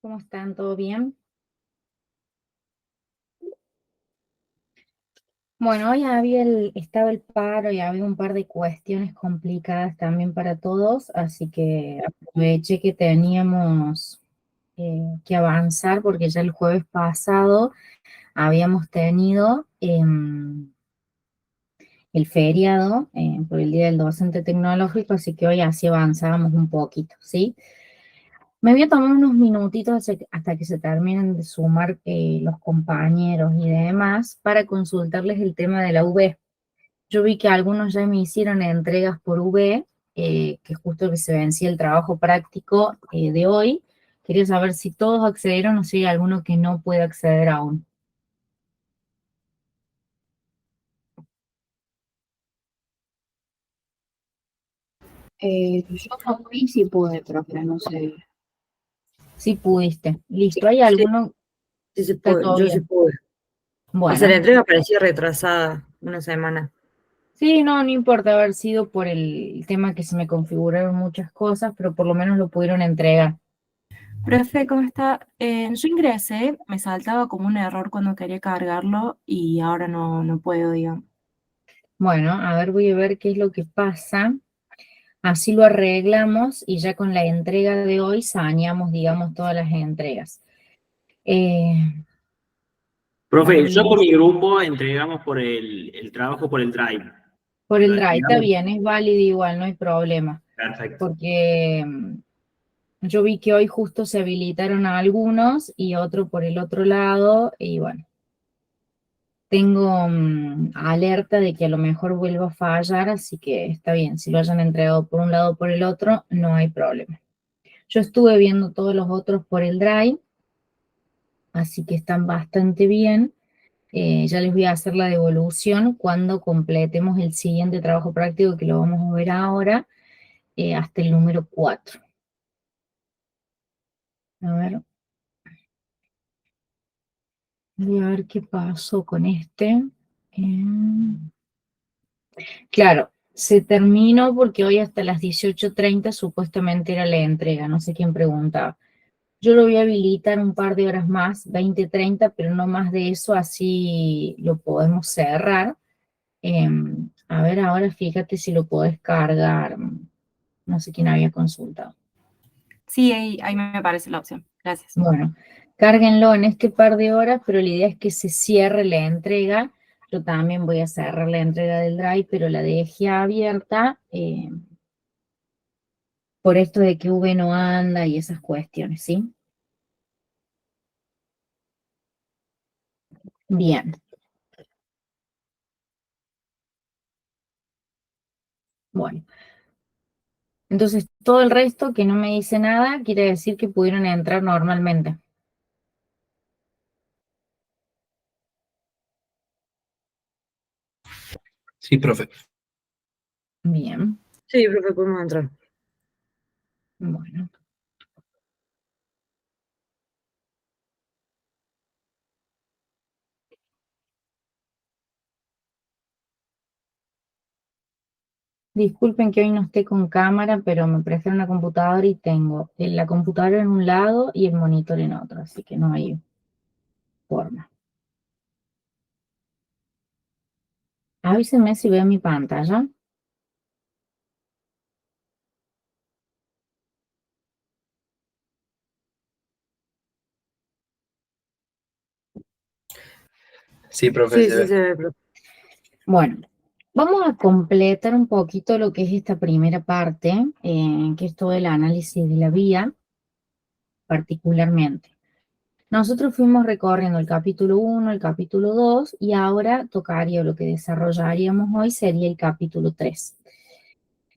¿Cómo están? ¿Todo bien? Bueno, hoy estaba el paro y había un par de cuestiones complicadas también para todos, así que aproveché que teníamos que avanzar porque ya el jueves pasado habíamos tenido el feriado por el Día del Docente Tecnológico, así que hoy así avanzábamos un poquito, ¿sí? Me voy a tomar unos minutitos hasta que se terminen de sumar los compañeros y demás para consultarles el tema de la UB. Yo vi que algunos ya me hicieron entregas por UB, que justo que se vencía el trabajo práctico de hoy. Quería saber si todos accedieron o si hay alguno que no puede acceder aún. Yo no fui, sí pude, profe, no sé. Sí pudiste. Listo, Sí, ¿hay sí, alguno? sí se Está puede, todo yo sí bien. pude. O sea, la Bueno, entrega parecía retrasada una semana. sí, no, no importa haber sido por el tema que se me configuraron muchas cosas, pero por lo menos lo pudieron entregar. Profe, ¿cómo está? Yo ingresé, me saltaba como un error cuando quería cargarlo y ahora no puedo, digamos. Bueno, a ver, voy a ver qué es lo que pasa. Así lo arreglamos y ya con la entrega de hoy saneamos, digamos, todas las entregas. Eh, a Profe, ver, yo con mi grupo entregamos por el trabajo por el Drive. por ¿Lo el drive, está entregamos? bien, es válido igual, no hay problema, Perfecto. porque yo vi que hoy justo se habilitaron a algunos y otro por el otro lado, y bueno, tengo alerta de que a lo mejor vuelva a fallar, así que está bien, si lo hayan entregado por un lado o por el otro, no hay problema. Yo estuve viendo todos los otros por el drive, así que están bastante bien. Ya les voy a hacer la devolución cuando completemos el siguiente trabajo práctico que lo vamos a ver ahora, hasta el número 4. A ver, voy a ver qué pasó con este. Claro, se terminó porque hoy hasta las 18:30 supuestamente era la entrega, no sé quién preguntaba. Yo lo voy a habilitar un par de horas más, 20:30, pero no más de eso, así lo podemos cerrar. A ver, ahora fíjate si lo podés cargar. No sé quién había consultado. Sí, ahí me aparece la opción. Gracias. Bueno, cárguenlo en este par de horas, pero la idea es que se cierre la entrega. Yo también voy a cerrar la entrega del drive, pero la dejé abierta por esto de que V no anda y esas cuestiones, ¿sí? Bien, bueno. Entonces, todo el resto que no me dice nada quiere decir que pudieron entrar normalmente. Sí, profe. Bien, Sí, profe, podemos entrar. bueno. Disculpen que hoy no esté con cámara, pero me presté una computadora y tengo la computadora en un lado y el monitor en otro, así que no hay forma. Avísenme si veo mi pantalla. Sí, profe, Sí, se sí, ve. se ve, profe. Bueno, vamos a completar un poquito lo que es esta primera parte, que es todo el análisis de la vía, particularmente. Nosotros fuimos recorriendo el capítulo 1, el capítulo 2 y ahora tocaría lo que desarrollaríamos hoy sería el capítulo 3.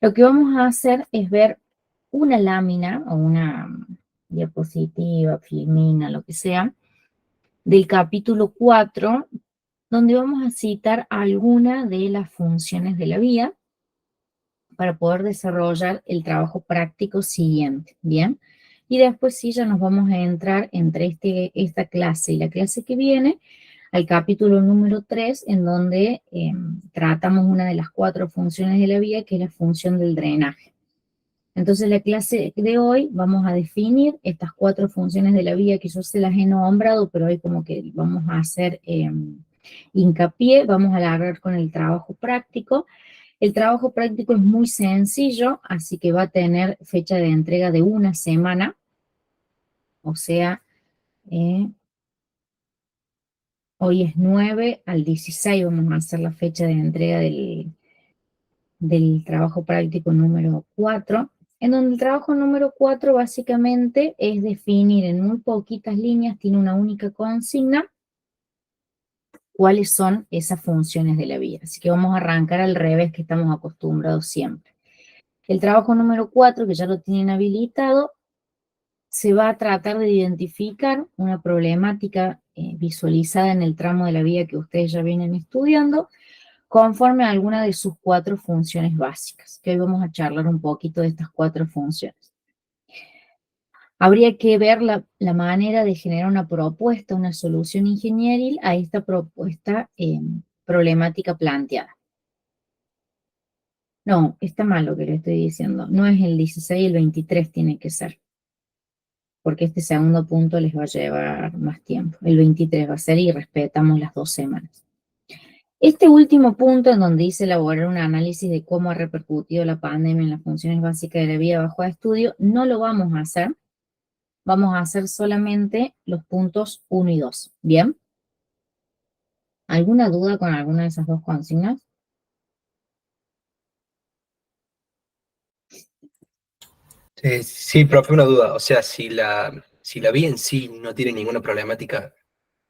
Lo que vamos a hacer es ver una lámina o una diapositiva, filmina, lo que sea, del capítulo 4, donde vamos a citar alguna de las funciones de la vía para poder desarrollar el trabajo práctico siguiente, ¿bien? Y después sí ya nos vamos a entrar entre esta clase y la clase que viene al capítulo número 3, en donde tratamos una de las 4 funciones de la vía, que es la función del drenaje. Entonces, la clase de hoy vamos a definir estas 4 funciones de la vía que yo se las he nombrado, pero hoy como que vamos a hacer hincapié, vamos a alargar con el trabajo práctico. El trabajo práctico es muy sencillo, así que va a tener fecha de entrega de 1 semana, o sea, hoy es 9, al 16 vamos a hacer la fecha de entrega del trabajo práctico número 4, en donde el trabajo número 4 básicamente es definir en muy poquitas líneas, tiene una única consigna, cuáles son esas funciones de la vía. Así que vamos a arrancar al revés que estamos acostumbrados siempre. El trabajo número 4, que ya lo tienen habilitado, se va a tratar de identificar una problemática visualizada en el tramo de la vía que ustedes ya vienen estudiando, conforme a alguna de sus 4 funciones básicas, que hoy vamos a charlar un poquito de estas 4 funciones. Habría que ver la manera de generar una propuesta, una solución ingenieril a esta propuesta problemática planteada. No, está mal lo que le estoy diciendo. No es el 16, el 23 tiene que ser, porque este segundo punto les va a llevar más tiempo. El 23 va a ser y respetamos las 2 semanas. Este último punto, en donde dice elaborar un análisis de cómo ha repercutido la pandemia en las funciones básicas de la vía bajo estudio, no lo vamos a hacer. Vamos a hacer solamente los puntos 1 y 2. ¿Bien? ¿Alguna duda con alguna de esas 2 consignas? Sí, profe, una duda. O sea, si la vía en sí no tiene ninguna problemática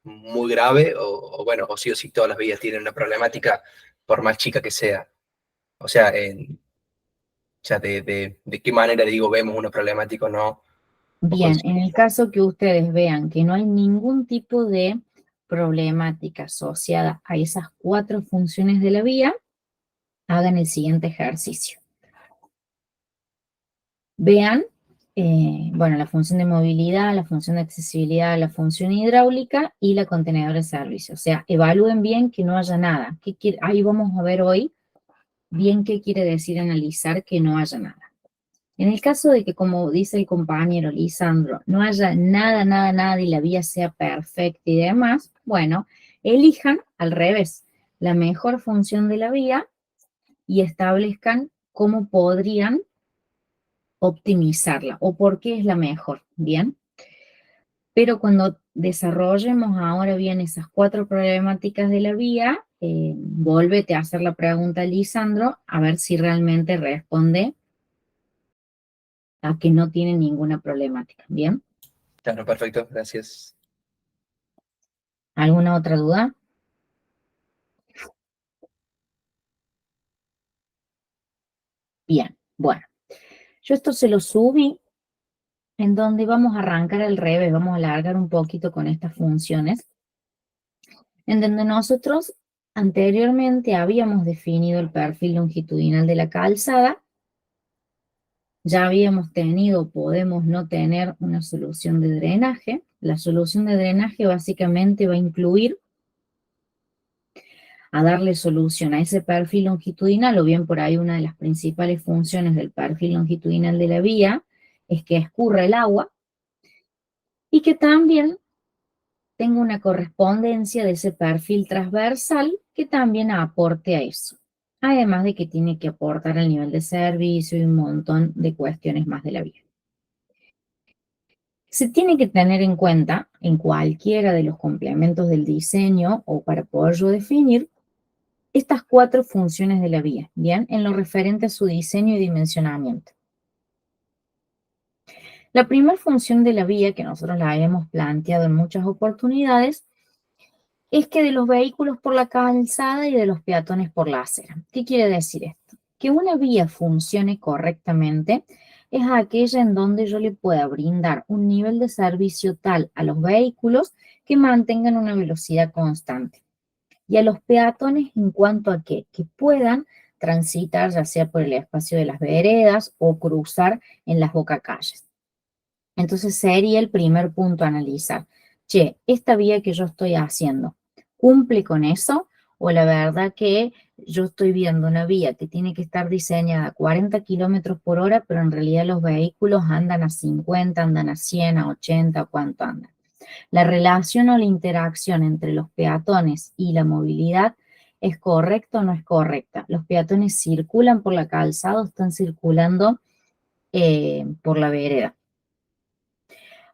muy grave, o bueno, o sí todas las vías tienen una problemática, por más chica que sea. O sea, de qué manera, digo, vemos una problemática o no. Bien, en el caso que ustedes vean que no hay ningún tipo de problemática asociada a esas 4 funciones de la vía, hagan el siguiente ejercicio. Vean, bueno, la función de movilidad, la función de accesibilidad, la función hidráulica y la contenedora de servicio. O sea, evalúen bien que no haya nada. Ahí vamos a ver hoy bien qué quiere decir analizar que no haya nada. En el caso de que, como dice el compañero Lisandro, no haya nada y la vía sea perfecta y demás, bueno, elijan al revés la mejor función de la vía y establezcan cómo podrían optimizarla o por qué es la mejor, ¿bien? Pero cuando desarrollemos ahora bien esas 4 problemáticas de la vía, volvete a hacer la pregunta a Lisandro a ver si realmente responde a que no tiene ninguna problemática, ¿bien? Claro, perfecto, gracias. ¿Alguna otra duda? Bien, bueno. Yo esto se lo subí en donde vamos a arrancar al revés, vamos a alargar un poquito con estas funciones, en donde nosotros anteriormente habíamos definido el perfil longitudinal de la calzada, ya habíamos tenido, podemos no tener una solución de drenaje. La solución de drenaje básicamente va a incluir a darle solución a ese perfil longitudinal, o bien por ahí una de las principales funciones del perfil longitudinal de la vía es que escurra el agua y que también tenga una correspondencia de ese perfil transversal que también aporte a eso. Además de que tiene que aportar al nivel de servicio y un montón de cuestiones más de la vía. Se tiene que tener en cuenta en cualquiera de los complementos del diseño o para poderlo definir estas 4 funciones de la vía, ¿bien? En lo referente a su diseño y dimensionamiento. La primera función de la vía, que nosotros la habíamos planteado en muchas oportunidades, es que de los vehículos por la calzada y de los peatones por la acera. ¿Qué quiere decir esto? Que una vía funcione correctamente es aquella en donde yo le pueda brindar un nivel de servicio tal a los vehículos que mantengan una velocidad constante. Y a los peatones en cuanto a que puedan transitar ya sea por el espacio de las veredas o cruzar en las bocacalles. Entonces sería el primer punto a analizar. Che, esta vía que yo estoy haciendo, ¿cumple con eso o la verdad que yo estoy viendo una vía que tiene que estar diseñada a 40 kilómetros por hora, pero en realidad los vehículos andan a 50, andan a 100, a 80, ¿cuánto andan? La relación o la interacción entre los peatones y la movilidad ¿es correcta o no es correcta? Los peatones circulan por la calzada o están circulando por la vereda.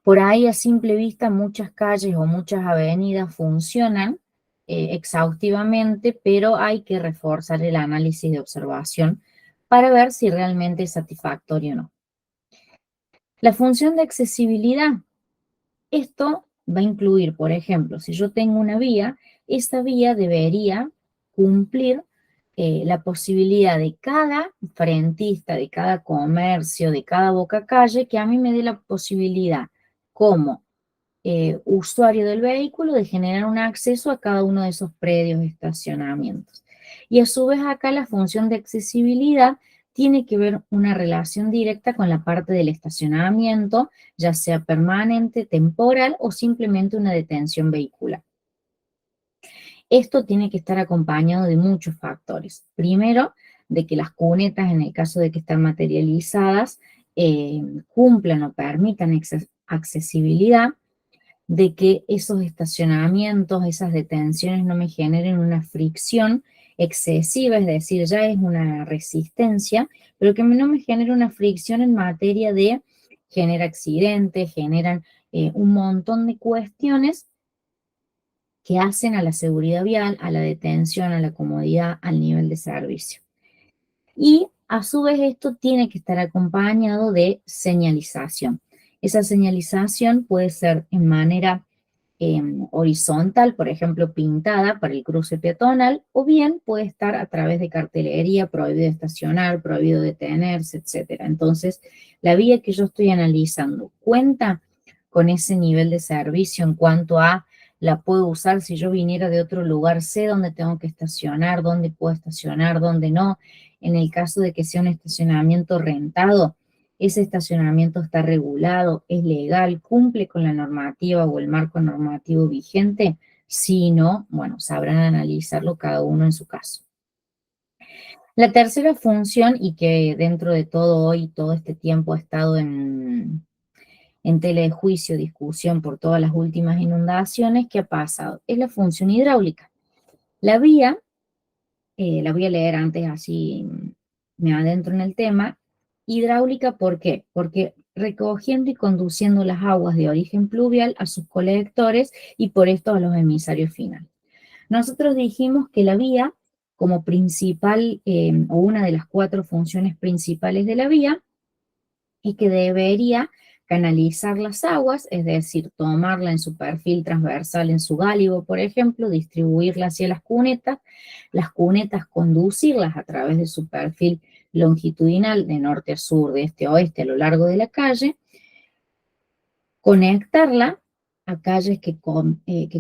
Por ahí a simple vista muchas calles o muchas avenidas funcionan exhaustivamente, pero hay que reforzar el análisis de observación para ver si realmente es satisfactorio o no. La función de accesibilidad. Esto va a incluir, por ejemplo, si yo tengo una vía, esa vía debería cumplir la posibilidad de cada frentista, de cada comercio, de cada boca calle, que a mí me dé la posibilidad como usuario del vehículo de generar un acceso a cada uno de esos predios, estacionamientos. Y a su vez acá la función de accesibilidad tiene que ver una relación directa con la parte del estacionamiento, ya sea permanente, temporal o simplemente una detención vehicular. Esto tiene que estar acompañado de muchos factores. Primero, de que las cunetas, en el caso de que están materializadas, cumplan o permitan accesibilidad, de que esos estacionamientos, esas detenciones no me generen una fricción excesiva, es decir, ya es una resistencia, pero que no me genere una fricción en materia de genera accidentes, generan un montón de cuestiones que hacen a la seguridad vial, a la detención, a la comodidad, al nivel de servicio. Y a su vez esto tiene que estar acompañado de señalización. Esa señalización puede ser en manera horizontal, por ejemplo, pintada para el cruce peatonal, o bien puede estar a través de cartelería, prohibido estacionar, prohibido detenerse, etc. Entonces, la vía que yo estoy analizando cuenta con ese nivel de servicio en cuanto a la puedo usar si yo viniera de otro lugar, sé dónde tengo que estacionar, dónde puedo estacionar, dónde no. En el caso de que sea un estacionamiento rentado, ese estacionamiento está regulado, es legal, cumple con la normativa o el marco normativo vigente. Si no, bueno, sabrán analizarlo cada uno en su caso. La tercera función, y que dentro de todo hoy, todo este tiempo ha estado en tela de juicio, discusión por todas las últimas inundaciones, ¿qué ha pasado? Es la función hidráulica. La vía, la voy a leer antes, así me adentro en el tema. Hidráulica, ¿por qué? Porque recogiendo y conduciendo las aguas de origen pluvial a sus colectores y por esto a los emisarios finales. Nosotros dijimos que la vía, como principal o una de las 4 funciones principales de la vía, es que debería canalizar las aguas, es decir, tomarla en su perfil transversal, en su gálibo, por ejemplo, distribuirla hacia las cunetas conducirlas a través de su perfil longitudinal de norte a sur, de este a oeste, a lo largo de la calle, conectarla a calles que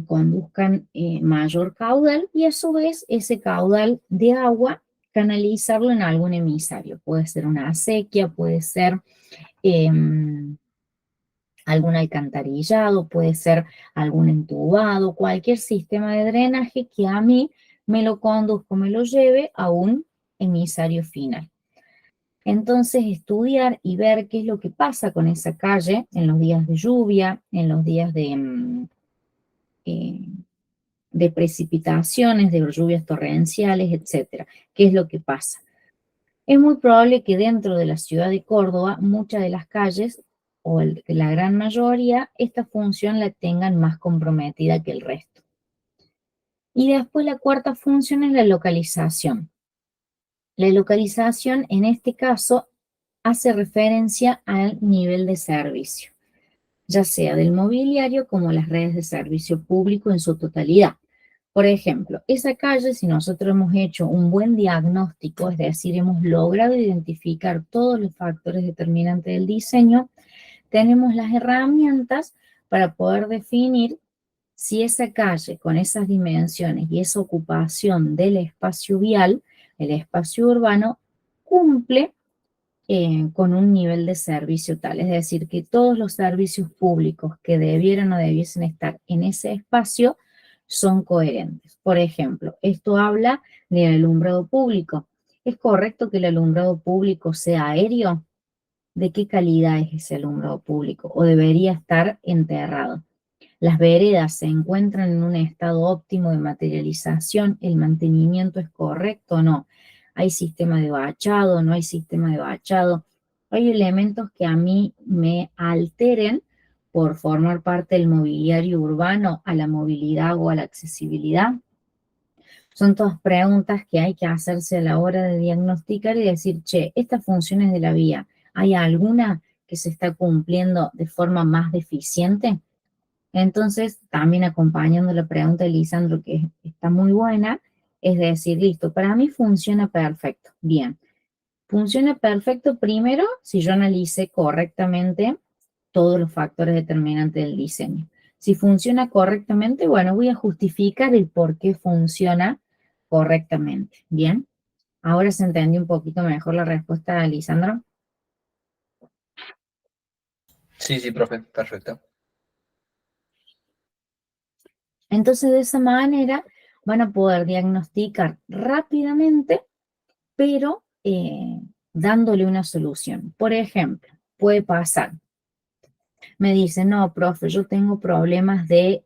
conduzcan mayor caudal y a su vez ese caudal de agua canalizarlo en algún emisario. Puede ser una acequia, puede ser algún alcantarillado, puede ser algún entubado, cualquier sistema de drenaje que a mí me lo conduzco, me lo lleve a un emisario final. Entonces, estudiar y ver qué es lo que pasa con esa calle en los días de lluvia, en los días de precipitaciones, de lluvias torrenciales, etcétera. ¿Qué es lo que pasa? Es muy probable que dentro de la ciudad de Córdoba, muchas de las calles, o la gran mayoría, esta función la tengan más comprometida que el resto. Y después la cuarta función es la localización. La localización, en este caso, hace referencia al nivel de servicio, ya sea del mobiliario como las redes de servicio público en su totalidad. Por ejemplo, esa calle, si nosotros hemos hecho un buen diagnóstico, es decir, hemos logrado identificar todos los factores determinantes del diseño, tenemos las herramientas para poder definir si esa calle con esas dimensiones y esa ocupación del espacio vial, el espacio urbano, cumple con un nivel de servicio tal. Es decir, que todos los servicios públicos que debieran o debiesen estar en ese espacio son coherentes. Por ejemplo, esto habla del alumbrado público. ¿Es correcto que el alumbrado público sea aéreo? ¿De qué calidad es ese alumbrado público? ¿O debería estar enterrado? Las veredas se encuentran en un estado óptimo de materialización, el mantenimiento es correcto o no. ¿Hay sistema de bachado? ¿No hay sistema de bachado? Hay elementos que a mí me alteren por formar parte del mobiliario urbano a la movilidad o a la accesibilidad. Son todas preguntas que hay que hacerse a la hora de diagnosticar y decir, che, estas funciones de la vía, ¿hay alguna que se está cumpliendo de forma más deficiente? Entonces, también acompañando la pregunta de Lisandro, que está muy buena, es decir, listo, para mí funciona perfecto. Bien, funciona perfecto primero si yo analicé correctamente todos los factores determinantes del diseño. Si funciona correctamente, bueno, voy a justificar el por qué funciona correctamente. Bien, ahora se entendió un poquito mejor la respuesta de Lisandro. Sí, profe, perfecto. Entonces, de esa manera van a poder diagnosticar rápidamente, pero dándole una solución. Por ejemplo, puede pasar, me dicen, no, profe, yo tengo problemas de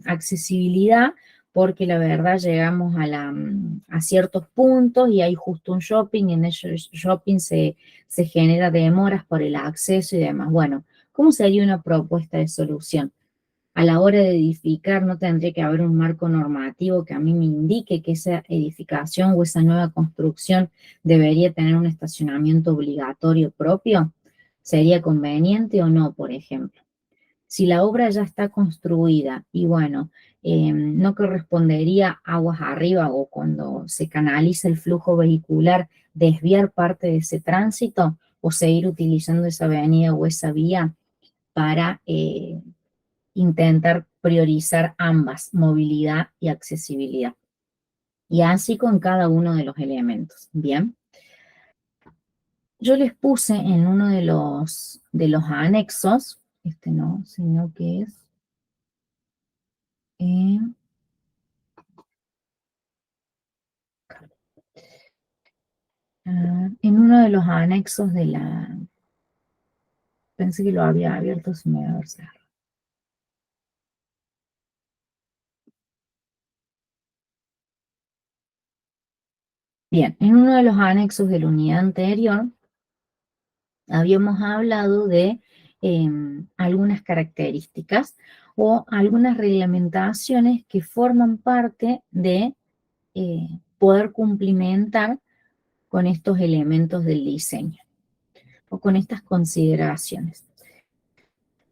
accesibilidad porque la verdad llegamos a ciertos puntos y hay justo un shopping y en ese shopping se genera demoras por el acceso y demás. Bueno, ¿cómo sería una propuesta de solución? A la hora de edificar no tendría que haber un marco normativo que a mí me indique que esa edificación o esa nueva construcción debería tener un estacionamiento obligatorio propio. ¿Sería conveniente o no, por ejemplo? Si la obra ya está construida y bueno, no correspondería aguas arriba o cuando se canaliza el flujo vehicular, desviar parte de ese tránsito o seguir utilizando esa avenida o esa vía para intentar priorizar ambas, movilidad y accesibilidad. Y así con cada uno de los elementos. Bien. Yo les puse en uno de los anexos, este no, sino que es en uno de los anexos de la, pensé que lo había abierto, se me va a cerrar. Bien, en uno de los anexos de la unidad anterior, habíamos hablado de algunas características o algunas reglamentaciones que forman parte de poder cumplimentar con estos elementos del diseño o con estas consideraciones.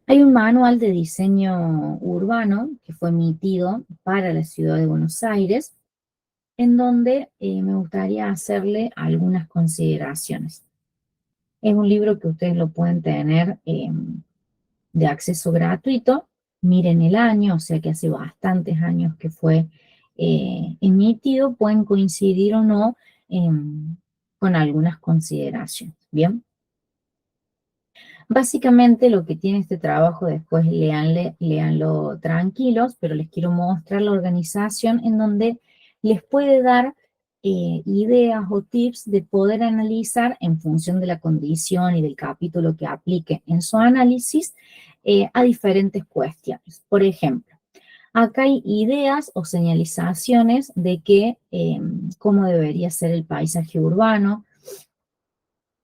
Hay un manual de diseño urbano que fue emitido para la ciudad de Buenos Aires, en donde me gustaría hacerle algunas consideraciones. Es un libro que ustedes lo pueden tener de acceso gratuito. Miren el año, o sea que hace bastantes años que fue emitido, pueden coincidir o no con algunas consideraciones. Bien. Básicamente lo que tiene este trabajo, después léanlo tranquilos, pero les quiero mostrar la organización en donde les puede dar ideas o tips de poder analizar en función de la condición y del capítulo que aplique en su análisis a diferentes cuestiones. Por ejemplo, acá hay ideas o señalizaciones de que cómo debería ser el paisaje urbano,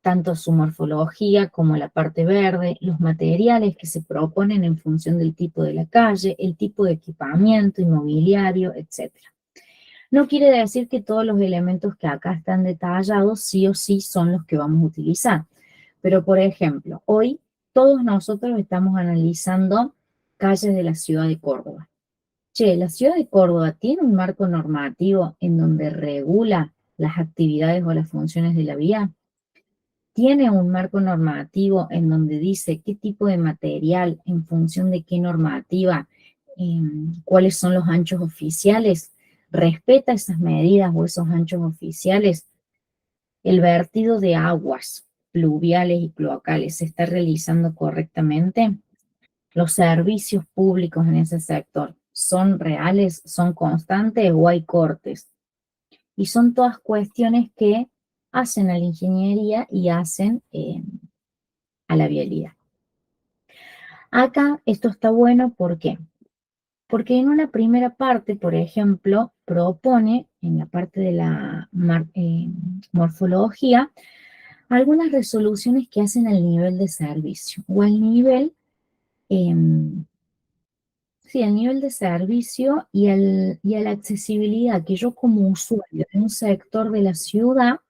tanto su morfología como la parte verde, los materiales que se proponen en función del tipo de la calle, el tipo de equipamiento, inmobiliario, etc. No quiere decir que todos los elementos que acá están detallados sí o sí son los que vamos a utilizar. Pero, por ejemplo, hoy todos nosotros estamos analizando calles de la ciudad de Córdoba. Che, ¿la ciudad de Córdoba tiene un marco normativo en donde regula las actividades o las funciones de la vía? ¿Tiene un marco normativo en donde dice qué tipo de material, en función de qué normativa, cuáles son los anchos oficiales? ¿Respeta esas medidas o esos anchos oficiales? ¿El vertido de aguas pluviales y cloacales se está realizando correctamente? ¿Los servicios públicos en ese sector son reales, son constantes o hay cortes. Y son todas cuestiones que hacen a la ingeniería y hacen a la vialidad. Acá esto está bueno, ¿por qué? Porque en una primera parte, por ejemplo, propone en la parte de la morfología algunas resoluciones que hacen al nivel de servicio o al nivel, al nivel de servicio y a la accesibilidad que yo como usuario de un sector de la ciudad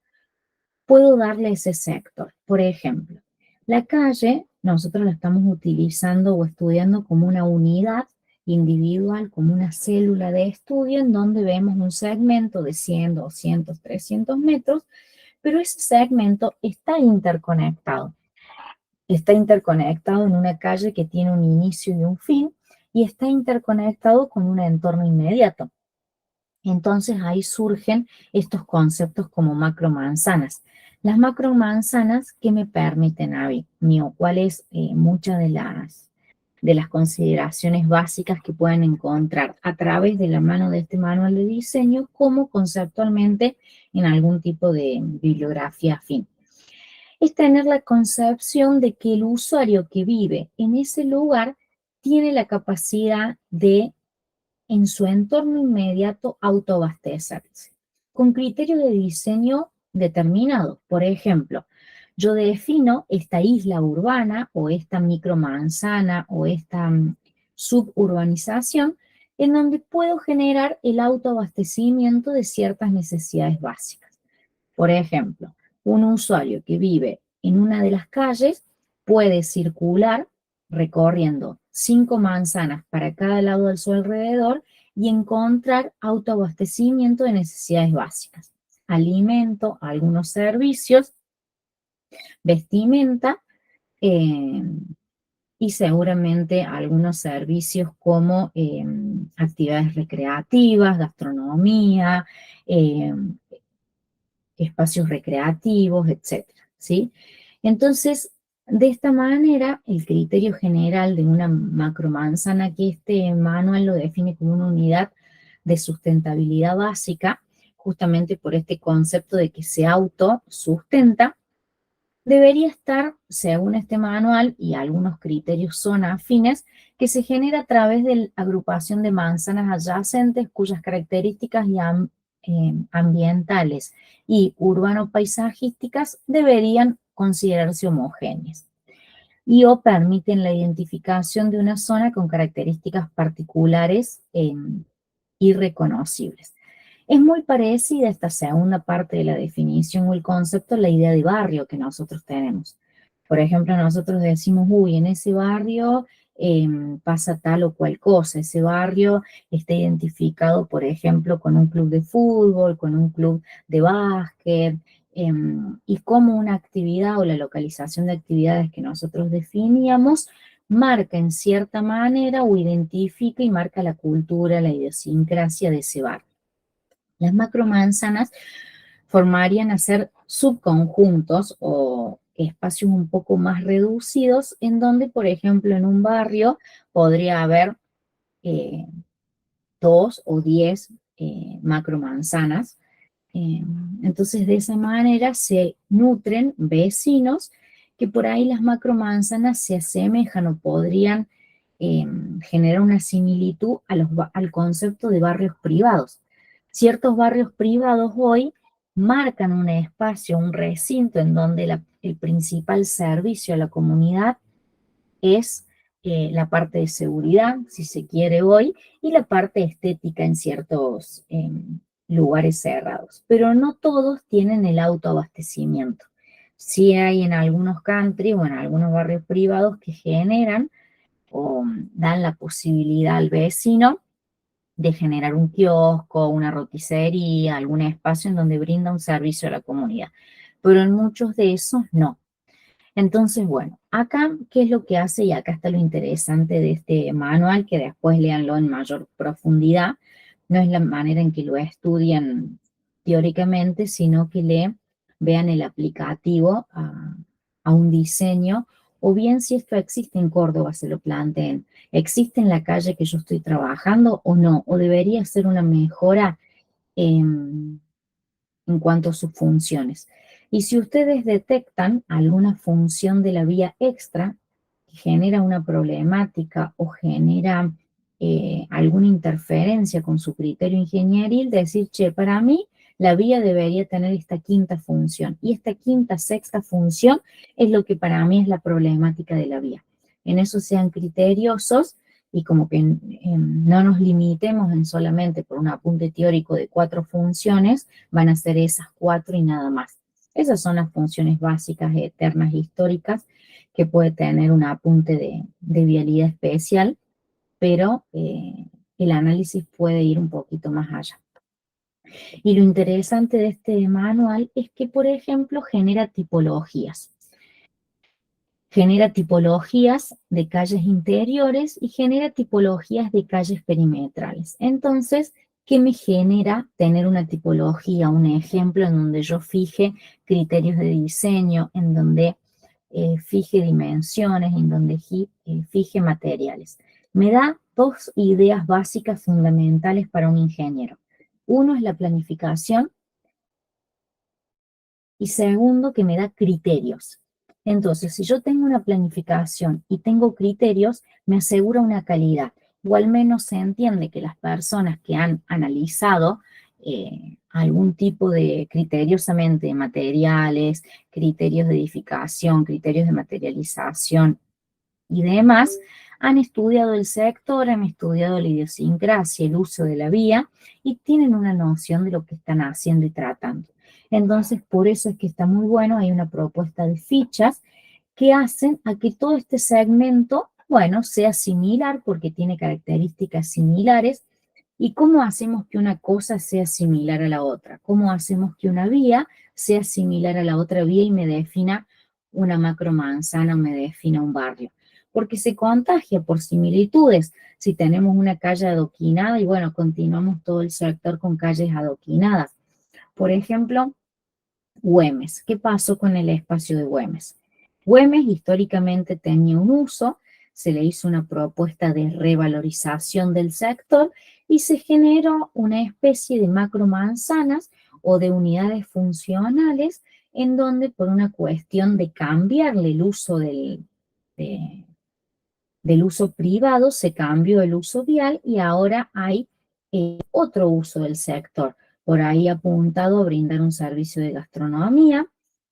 puedo darle a ese sector. Por ejemplo, la calle nosotros la estamos utilizando o estudiando como una unidad individual, como una célula de estudio en donde vemos un segmento de 100, 200, 300 metros, pero ese segmento está interconectado. Está interconectado en una calle que tiene un inicio y un fin y está interconectado con un entorno inmediato. Entonces ahí surgen estos conceptos como macromanzanas. Las macromanzanas que me permiten a mí, o cuáles muchas de las consideraciones básicas que pueden encontrar a través de la mano de este manual de diseño, como conceptualmente en algún tipo de bibliografía afín. Es tener la concepción de que el usuario que vive en ese lugar tiene la capacidad de, en su entorno inmediato, autoabastecerse, con criterios de diseño determinados. Por ejemplo, yo defino esta isla urbana o esta micromanzana o esta suburbanización en donde puedo generar el autoabastecimiento de ciertas necesidades básicas. Por ejemplo, un usuario que vive en una de las calles puede circular recorriendo 5 manzanas para cada lado de su alrededor y encontrar autoabastecimiento de necesidades básicas: alimento, algunos servicios, vestimenta y seguramente algunos servicios como actividades recreativas, gastronomía, espacios recreativos, etcétera, ¿sí? Entonces, de esta manera, el criterio general de una macromanzana, que este manual lo define como una unidad de sustentabilidad básica, justamente por este concepto de que se autosustenta, debería estar, según este manual, y algunos criterios son afines, que se genera a través de la agrupación de manzanas adyacentes cuyas características ambientales y urbano-paisajísticas deberían considerarse homogéneas y o permiten la identificación de una zona con características particulares y reconocibles. Es muy parecida esta segunda parte de la definición o el concepto a la idea de barrio que nosotros tenemos. Por ejemplo, nosotros decimos, uy, en ese barrio pasa tal o cual cosa. Ese barrio está identificado, por ejemplo, con un club de fútbol, con un club de básquet, y como una actividad o la localización de actividades que nosotros definíamos marca en cierta manera o identifica y marca la cultura, la idiosincrasia de ese barrio. Las macromanzanas formarían a ser subconjuntos o espacios un poco más reducidos en donde, por ejemplo, en un barrio podría haber 2 o 10 macromanzanas. Entonces, de esa manera se nutren vecinos que por ahí las macromanzanas se asemejan o podrían generar una similitud al concepto de barrios privados. Ciertos barrios privados hoy marcan un espacio, un recinto en donde el principal servicio a la comunidad es la parte de seguridad, si se quiere hoy, y la parte estética en ciertos lugares cerrados. Pero no todos tienen el autoabastecimiento. Sí hay en algunos country o en algunos barrios privados que generan o dan la posibilidad al vecino de generar un kiosco, una roticería, algún espacio en donde brinda un servicio a la comunidad. Pero en muchos de esos no. Entonces, bueno, acá, ¿qué es lo que hace? Y acá está lo interesante de este manual, que después léanlo en mayor profundidad. No es la manera en que lo estudian teóricamente, sino que vean el aplicativo a un diseño o bien si esto existe en Córdoba, se lo planteen, ¿existe en la calle que yo estoy trabajando o no? ¿O debería ser una mejora en cuanto a sus funciones? Y si ustedes detectan alguna función de la vía extra que genera una problemática o genera alguna interferencia con su criterio ingenieril, decir, che, para mí la vía debería tener esta quinta función, y esta quinta, sexta función es lo que para mí es la problemática de la vía. En eso sean criteriosos y como que no nos limitemos en solamente por un apunte teórico de 4 funciones, van a ser esas 4 y nada más. Esas son las funciones básicas, eternas, históricas, que puede tener un apunte de vialidad especial, pero el análisis puede ir un poquito más allá. Y lo interesante de este manual es que, por ejemplo, genera tipologías. Genera tipologías de calles interiores y genera tipologías de calles perimetrales. Entonces, ¿qué me genera tener una tipología, un ejemplo en donde yo fije criterios de diseño, en donde fije dimensiones, en donde fije materiales? Me da 2 ideas básicas fundamentales para un ingeniero. Uno es la planificación y segundo, que me da criterios. Entonces, si yo tengo una planificación y tengo criterios, me asegura una calidad, o al menos se entiende que las personas que han analizado algún tipo de criteriosamente de materiales, criterios de edificación, criterios de materialización y demás, han estudiado el sector, han estudiado la idiosincrasia, el uso de la vía, y tienen una noción de lo que están haciendo y tratando. Entonces, por eso es que está muy bueno, hay una propuesta de fichas que hacen a que todo este segmento, bueno, sea similar porque tiene características similares. ¿Y cómo hacemos que una cosa sea similar a la otra? ¿Cómo hacemos que una vía sea similar a la otra vía y me defina una macromanzana o me defina un barrio? Porque se contagia por similitudes. Si tenemos una calle adoquinada y bueno, continuamos todo el sector con calles adoquinadas. Por ejemplo, Güemes. ¿Qué pasó con el espacio de Güemes? Güemes históricamente tenía un uso, se le hizo una propuesta de revalorización del sector y se generó una especie de macromanzanas o de unidades funcionales en donde por una cuestión de cambiarle el uso del uso privado se cambió el uso vial y ahora hay otro uso del sector. Por ahí apuntado a brindar un servicio de gastronomía,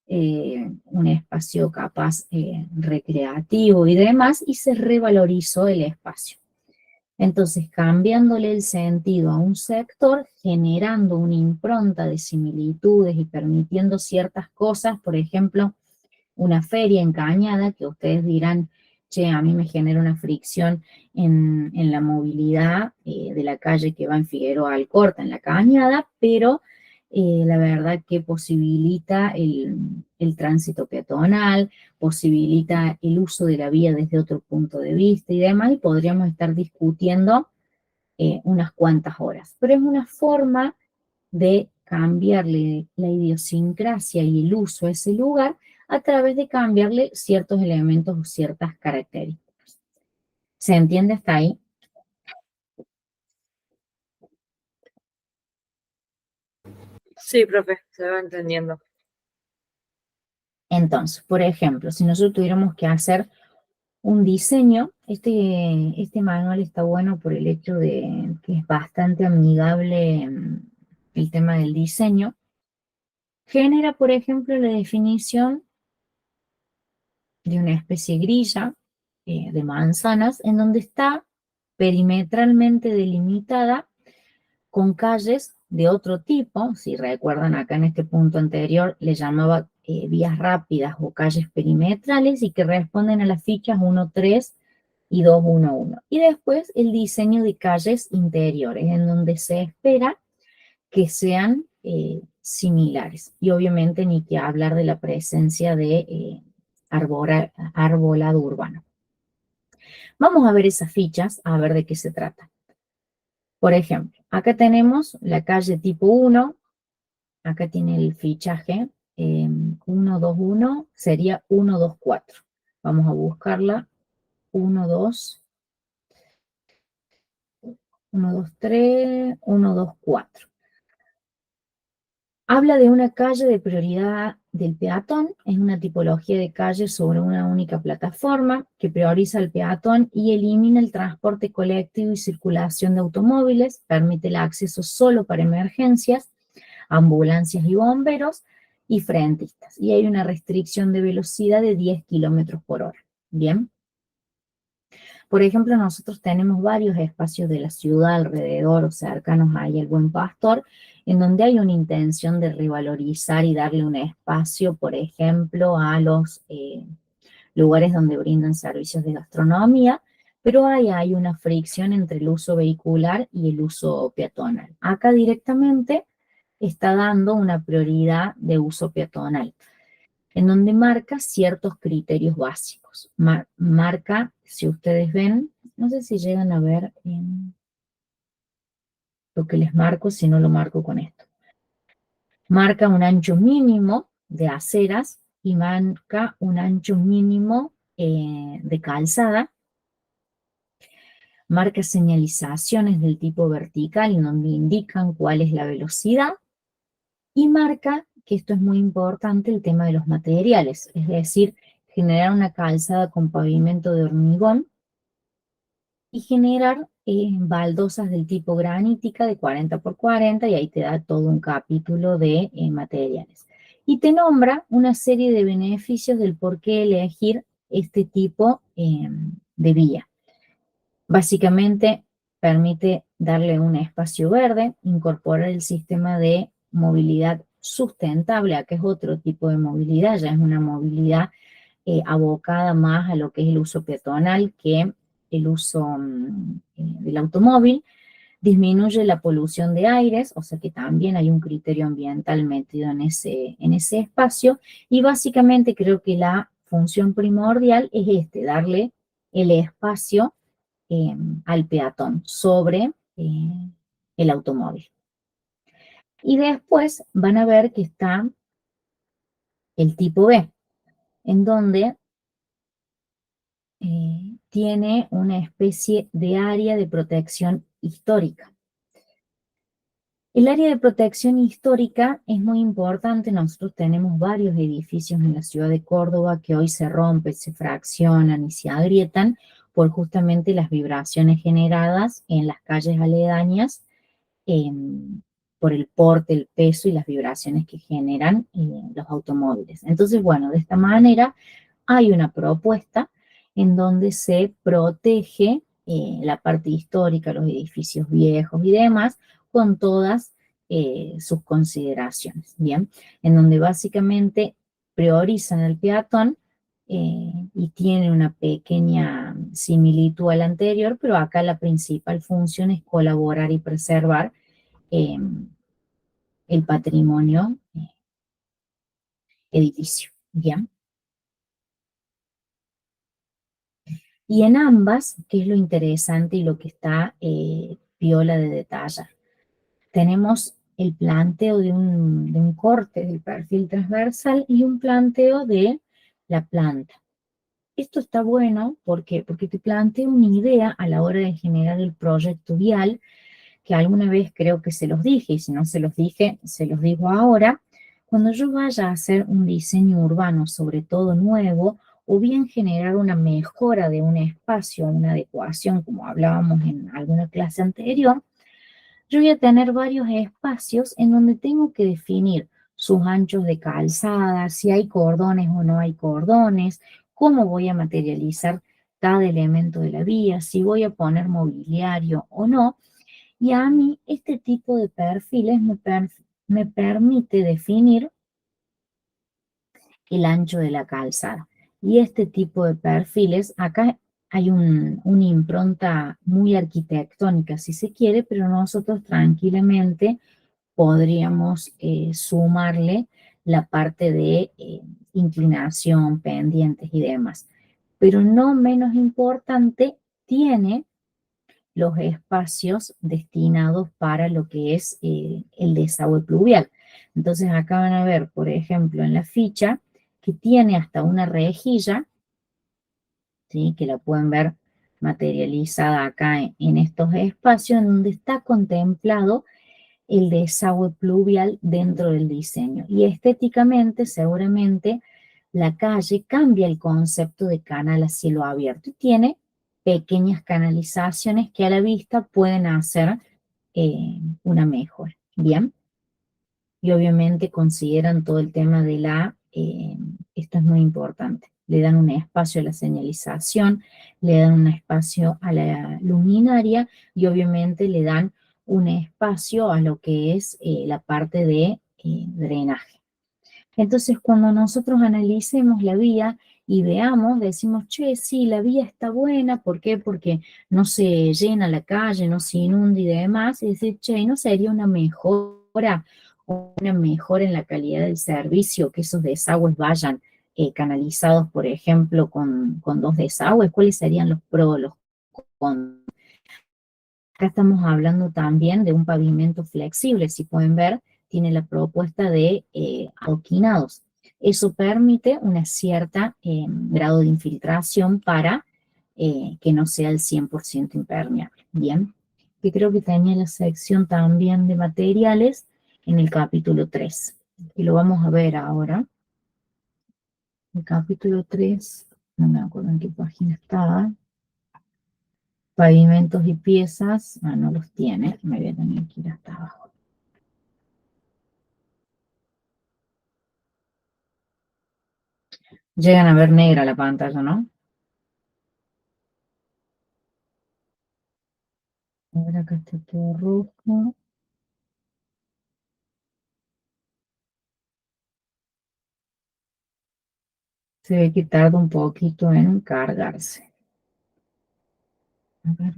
un espacio capaz recreativo y demás, y se revalorizó el espacio. Entonces, cambiándole el sentido a un sector, generando una impronta de similitudes y permitiendo ciertas cosas, por ejemplo, una feria en Cañada, que ustedes dirán, che, a mí me genera una fricción en la movilidad de la calle que va en Figueroa Alcorta, en la Cañada, pero la verdad que posibilita el tránsito peatonal, posibilita el uso de la vía desde otro punto de vista y demás, y podríamos estar discutiendo unas cuantas horas. Pero es una forma de cambiarle la idiosincrasia y el uso a ese lugar a través de cambiarle ciertos elementos o ciertas características. ¿Se entiende hasta ahí? Sí, profe, se va entendiendo. Entonces, por ejemplo, si nosotros tuviéramos que hacer un diseño, este manual está bueno por el hecho de que es bastante amigable el tema del diseño. Genera, por ejemplo, la definición de una especie grilla de manzanas en donde está perimetralmente delimitada con calles de otro tipo. Si recuerdan, acá en este punto anterior le llamaba vías rápidas o calles perimetrales y que responden a las fichas 1.3 y 2.1.1. Y después el diseño de calles interiores, en donde se espera que sean similares. Y obviamente ni que hablar de la presencia de arbolado urbano. Vamos a ver esas fichas, a ver de qué se trata. Por ejemplo, acá tenemos la calle tipo 1, acá tiene el fichaje 121, sería 124. Vamos a buscarla. 1, 2, 1, 2, 3, 1, 2, 4. Habla de una calle de prioridad del peatón, es una tipología de calle sobre una única plataforma que prioriza al peatón y elimina el transporte colectivo y circulación de automóviles, permite el acceso solo para emergencias, ambulancias y bomberos y frentistas. Y hay una restricción de velocidad de 10 kilómetros por hora. Bien. Por ejemplo, nosotros tenemos varios espacios de la ciudad alrededor o cercanos ahí al Buen Pastor, en donde hay una intención de revalorizar y darle un espacio, por ejemplo, a los lugares donde brindan servicios de gastronomía, pero hay una fricción entre el uso vehicular y el uso peatonal. Acá directamente está dando una prioridad de uso peatonal, en donde marca ciertos criterios básicos. Marca, si ustedes ven, no sé si llegan a ver lo que les marco, si no lo marco con esto. Marca un ancho mínimo de aceras y marca un ancho mínimo de calzada. Marca señalizaciones del tipo vertical, en donde indican cuál es la velocidad. Y marca, que esto es muy importante, el tema de los materiales, es decir, generar una calzada con pavimento de hormigón y generar baldosas del tipo granítica de 40 por 40, y ahí te da todo un capítulo de materiales. Y te nombra una serie de beneficios del por qué elegir este tipo de vía. Básicamente permite darle un espacio verde, incorporar el sistema de movilidad sustentable, que es otro tipo de movilidad, ya es una movilidad abocada más a lo que es el uso peatonal que el uso del automóvil. Disminuye la polución de aires, o sea que también hay un criterio ambiental metido en ese espacio, y básicamente creo que la función primordial es darle el espacio al peatón sobre el automóvil. Y después van a ver que está el tipo B, en donde tiene una especie de área de protección histórica. El área de protección histórica es muy importante. Nosotros tenemos varios edificios en la ciudad de Córdoba que hoy se rompen, se fraccionan y se agrietan por justamente las vibraciones generadas en las calles aledañas, por el porte, el peso y las vibraciones que generan los automóviles. Entonces, bueno, de esta manera hay una propuesta en donde se protege la parte histórica, los edificios viejos y demás, con todas sus consideraciones, ¿bien? En donde básicamente priorizan el peatón y tiene una pequeña similitud al anterior, pero acá la principal función es colaborar y preservar el patrimonio edificio, ¿bien? Y en ambas, ¿qué es lo interesante y lo que está piola de detallar? Tenemos el planteo de un corte del perfil transversal y un planteo de la planta. Esto está bueno porque te plantea una idea a la hora de generar el proyecto vial, que alguna vez creo que se los dije, y si no se los dije, se los digo ahora. Cuando yo vaya a hacer un diseño urbano, sobre todo nuevo, o bien generar una mejora de un espacio, una adecuación, como hablábamos en alguna clase anterior, yo voy a tener varios espacios en donde tengo que definir sus anchos de calzada, si hay cordones o no hay cordones, cómo voy a materializar cada elemento de la vía, si voy a poner mobiliario o no. Y a mí este tipo de perfiles me permite definir el ancho de la calzada. Y este tipo de perfiles, acá hay una impronta muy arquitectónica, si se quiere, pero nosotros tranquilamente podríamos sumarle la parte de inclinación, pendientes y demás. Pero no menos importante, tiene los espacios destinados para lo que es el desagüe pluvial. Entonces acá van a ver, por ejemplo, en la ficha, que tiene hasta una rejilla ¿sí? Que la pueden ver materializada acá en estos espacios en donde está contemplado el desagüe pluvial dentro del diseño. Y estéticamente, seguramente, la calle cambia el concepto de canal a cielo abierto y tiene pequeñas canalizaciones que a la vista pueden hacer una mejora. Bien. Y obviamente consideran todo el tema de esto es muy importante, le dan un espacio a la señalización, le dan un espacio a la luminaria y obviamente le dan un espacio a lo que es la parte de drenaje. Entonces, cuando nosotros analicemos la vía y veamos, decimos, che, sí, la vía está buena, ¿por qué? Porque no se llena la calle, no se inunda y demás, y decir, che, ¿no sería una mejora o una mejora en la calidad del servicio, que esos desagües vayan canalizados, por ejemplo, con 2 desagües? ¿Cuáles serían los pros, los contras? Acá estamos hablando también de un pavimento flexible, si pueden ver, tiene la propuesta de adoquinados. Eso permite una cierta grado de infiltración para que no sea el 100% impermeable. Bien, que creo que tenía la sección también de materiales en el capítulo 3, y lo vamos a ver ahora. El capítulo 3, no me acuerdo en qué página estaba. Pavimentos y piezas, no los tiene, me voy a tener que ir hasta abajo. Llegan a ver negra la pantalla, ¿no? Ahora acá está todo rojo. Se ve que tarda un poquito en cargarse. A ver.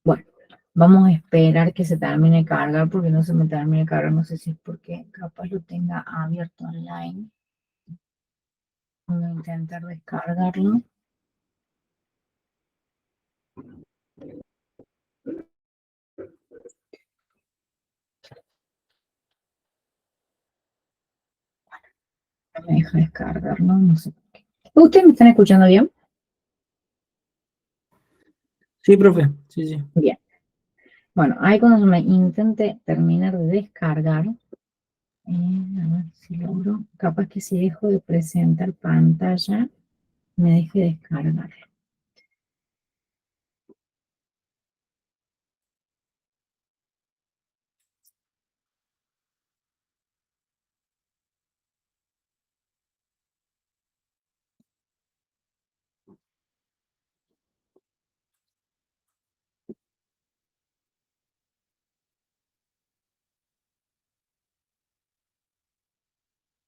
Bueno, vamos a esperar que se termine de cargar porque no se me termine de cargar. No sé si es porque capaz lo tenga abierto online. Voy a intentar descargarlo. No me deja descargarlo, no sé por qué. ¿Ustedes me están escuchando bien? Sí, profe, sí, sí. Bien. Bueno, ahí cuando me intente terminar de descargar, a ver si logro, capaz que si dejo de presentar pantalla, me deje descargar.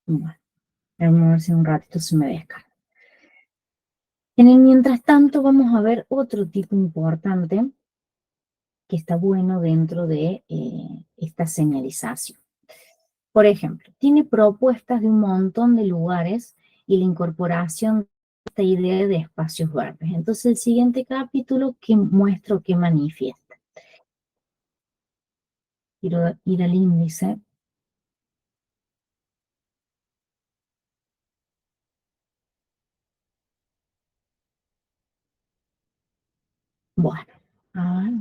Bueno, vamos a ver si en un ratito se me descarga. En el mientras tanto, vamos a ver otro tipo importante que está bueno dentro de esta señalización. Por ejemplo, tiene propuestas de un montón de lugares y la incorporación de esta idea de espacios verdes. Entonces, el siguiente capítulo que muestro que manifiesta. Quiero ir al índice. Bueno, a ver,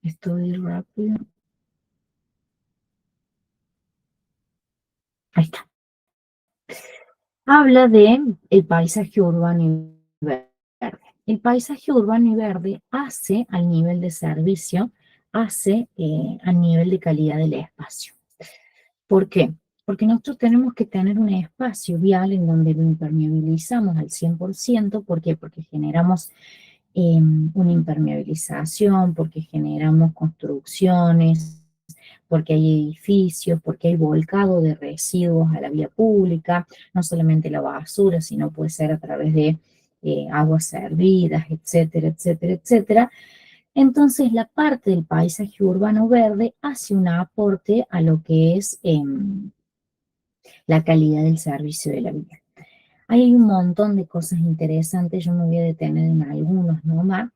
estoy rápido. Ahí está. Habla de el paisaje urbano y verde. El paisaje urbano y verde hace al nivel de servicio, hace al nivel de calidad del espacio. ¿Por qué? Porque nosotros tenemos que tener un espacio vial en donde lo impermeabilizamos al 100%. ¿Por qué? Porque generamos una impermeabilización, porque generamos construcciones, porque hay edificios, porque hay volcado de residuos a la vía pública, no solamente la basura, sino puede ser a través de aguas servidas, etcétera, etcétera, etcétera. Entonces, la parte del paisaje urbano verde hace un aporte a lo que es la calidad del servicio de la vía. Hay un montón de cosas interesantes, yo me voy a detener en algunos nomás,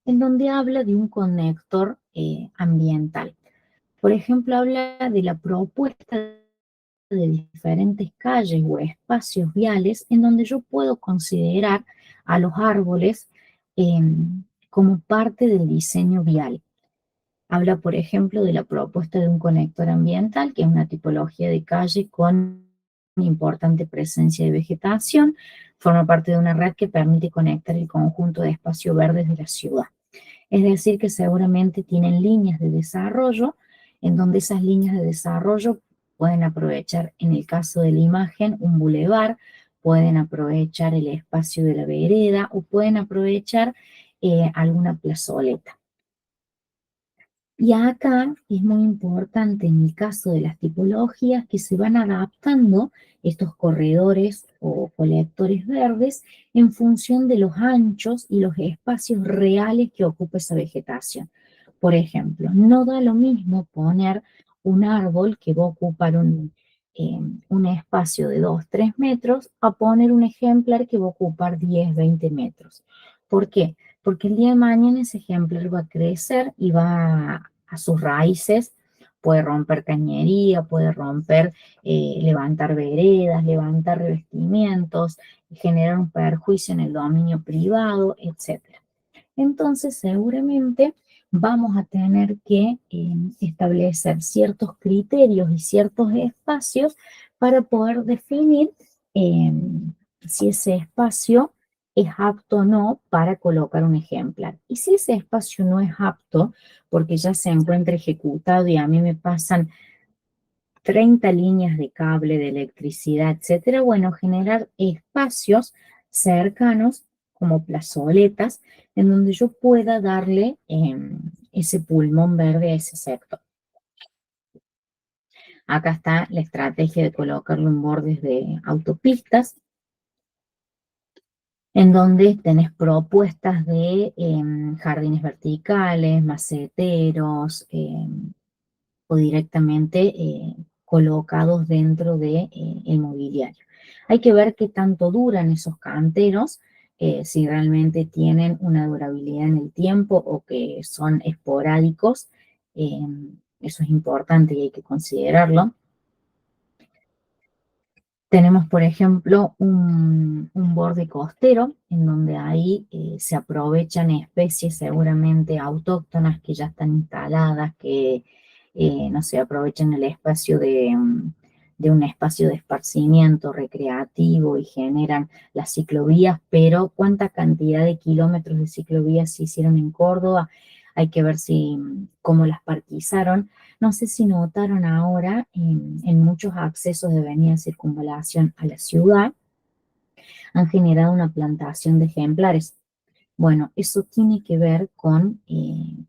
en donde habla de un conector ambiental. Por ejemplo, habla de la propuesta de diferentes calles o espacios viales en donde yo puedo considerar a los árboles como parte del diseño vial. Habla, por ejemplo, de la propuesta de un conector ambiental, que es una tipología de calle con una importante presencia de vegetación, forma parte de una red que permite conectar el conjunto de espacios verdes de la ciudad. Es decir, que seguramente tienen líneas de desarrollo, en donde esas líneas de desarrollo pueden aprovechar, en el caso de la imagen, un bulevar, pueden aprovechar el espacio de la vereda o pueden aprovechar alguna plazoleta. Y acá es muy importante en el caso de las tipologías que se van adaptando estos corredores o colectores verdes en función de los anchos y los espacios reales que ocupa esa vegetación. Por ejemplo, no da lo mismo poner un árbol que va a ocupar un espacio de 2-3 metros a poner un ejemplar que va a ocupar 10-20 metros. ¿Por qué? Porque el día de mañana ese ejemplar va a crecer y va a sus raíces, puede romper cañería, puede romper, levantar veredas, levantar revestimientos, generar un perjuicio en el dominio privado, etc. Entonces, seguramente vamos a tener que establecer ciertos criterios y ciertos espacios para poder definir si ese espacio es apto o no para colocar un ejemplar. Y si ese espacio no es apto, porque ya se encuentra ejecutado y a mí me pasan 30 líneas de cable, de electricidad, etcétera, bueno, generar espacios cercanos como plazoletas en donde yo pueda darle ese pulmón verde a ese sector. Acá está la estrategia de colocarlo en bordes de autopistas, en donde tenés propuestas de jardines verticales, maceteros, o directamente colocados dentro del mobiliario. Hay que ver qué tanto duran esos canteros, si realmente tienen una durabilidad en el tiempo o que son esporádicos. Eso es importante y hay que considerarlo. Tenemos, por ejemplo, un borde costero, en donde ahí se aprovechan especies seguramente autóctonas que ya están instaladas, que no sé, aprovechan el espacio de un espacio de esparcimiento recreativo y generan las ciclovías, pero ¿cuánta cantidad de kilómetros de ciclovías se hicieron en Córdoba? Hay que ver cómo las parquizaron. No sé si notaron ahora en muchos accesos de avenida Circunvalación a la ciudad, han generado una plantación de ejemplares. Bueno, eso tiene que ver con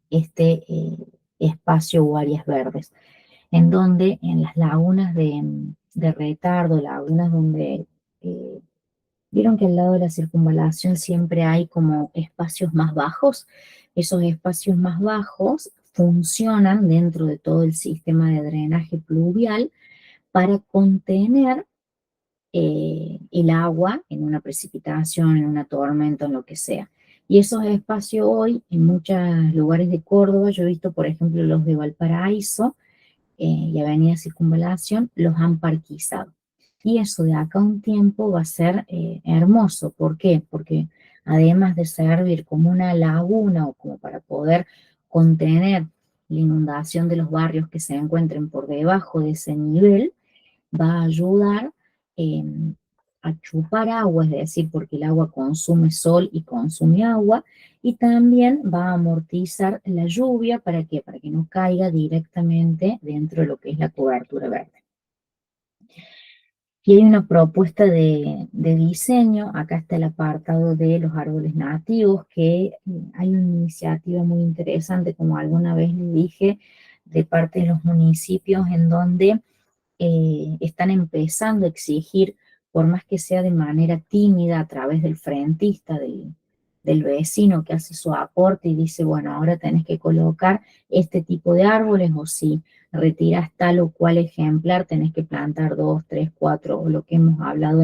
este espacio o áreas verdes, en donde en las lagunas de retardo, lagunas donde vieron que al lado de la circunvalación siempre hay como espacios más bajos. Esos espacios más bajos funcionan dentro de todo el sistema de drenaje pluvial para contener el agua en una precipitación, en una tormenta, en lo que sea. Y esos espacios hoy, en muchos lugares de Córdoba, yo he visto, por ejemplo, los de Valparaíso y Avenida Circunvalación, los han parquizado. Y eso de acá a un tiempo va a ser hermoso. ¿Por qué? Porque además de servir como una laguna o como para poder contener la inundación de los barrios que se encuentren por debajo de ese nivel, va a ayudar a chupar agua, es decir, porque el agua consume sol y consume agua, y también va a amortizar la lluvia, ¿para qué? Para que no caiga directamente dentro de lo que es la cobertura verde. Y hay una propuesta de diseño, acá está el apartado de los árboles nativos, que hay una iniciativa muy interesante, como alguna vez les dije, de parte de los municipios en donde están empezando a exigir, por más que sea de manera tímida, a través del frentista, del vecino que hace su aporte y dice, bueno, ahora tenés que colocar este tipo de árboles, o si retiras tal o cual ejemplar, tenés que plantar 2, 3, 4, o lo que hemos hablado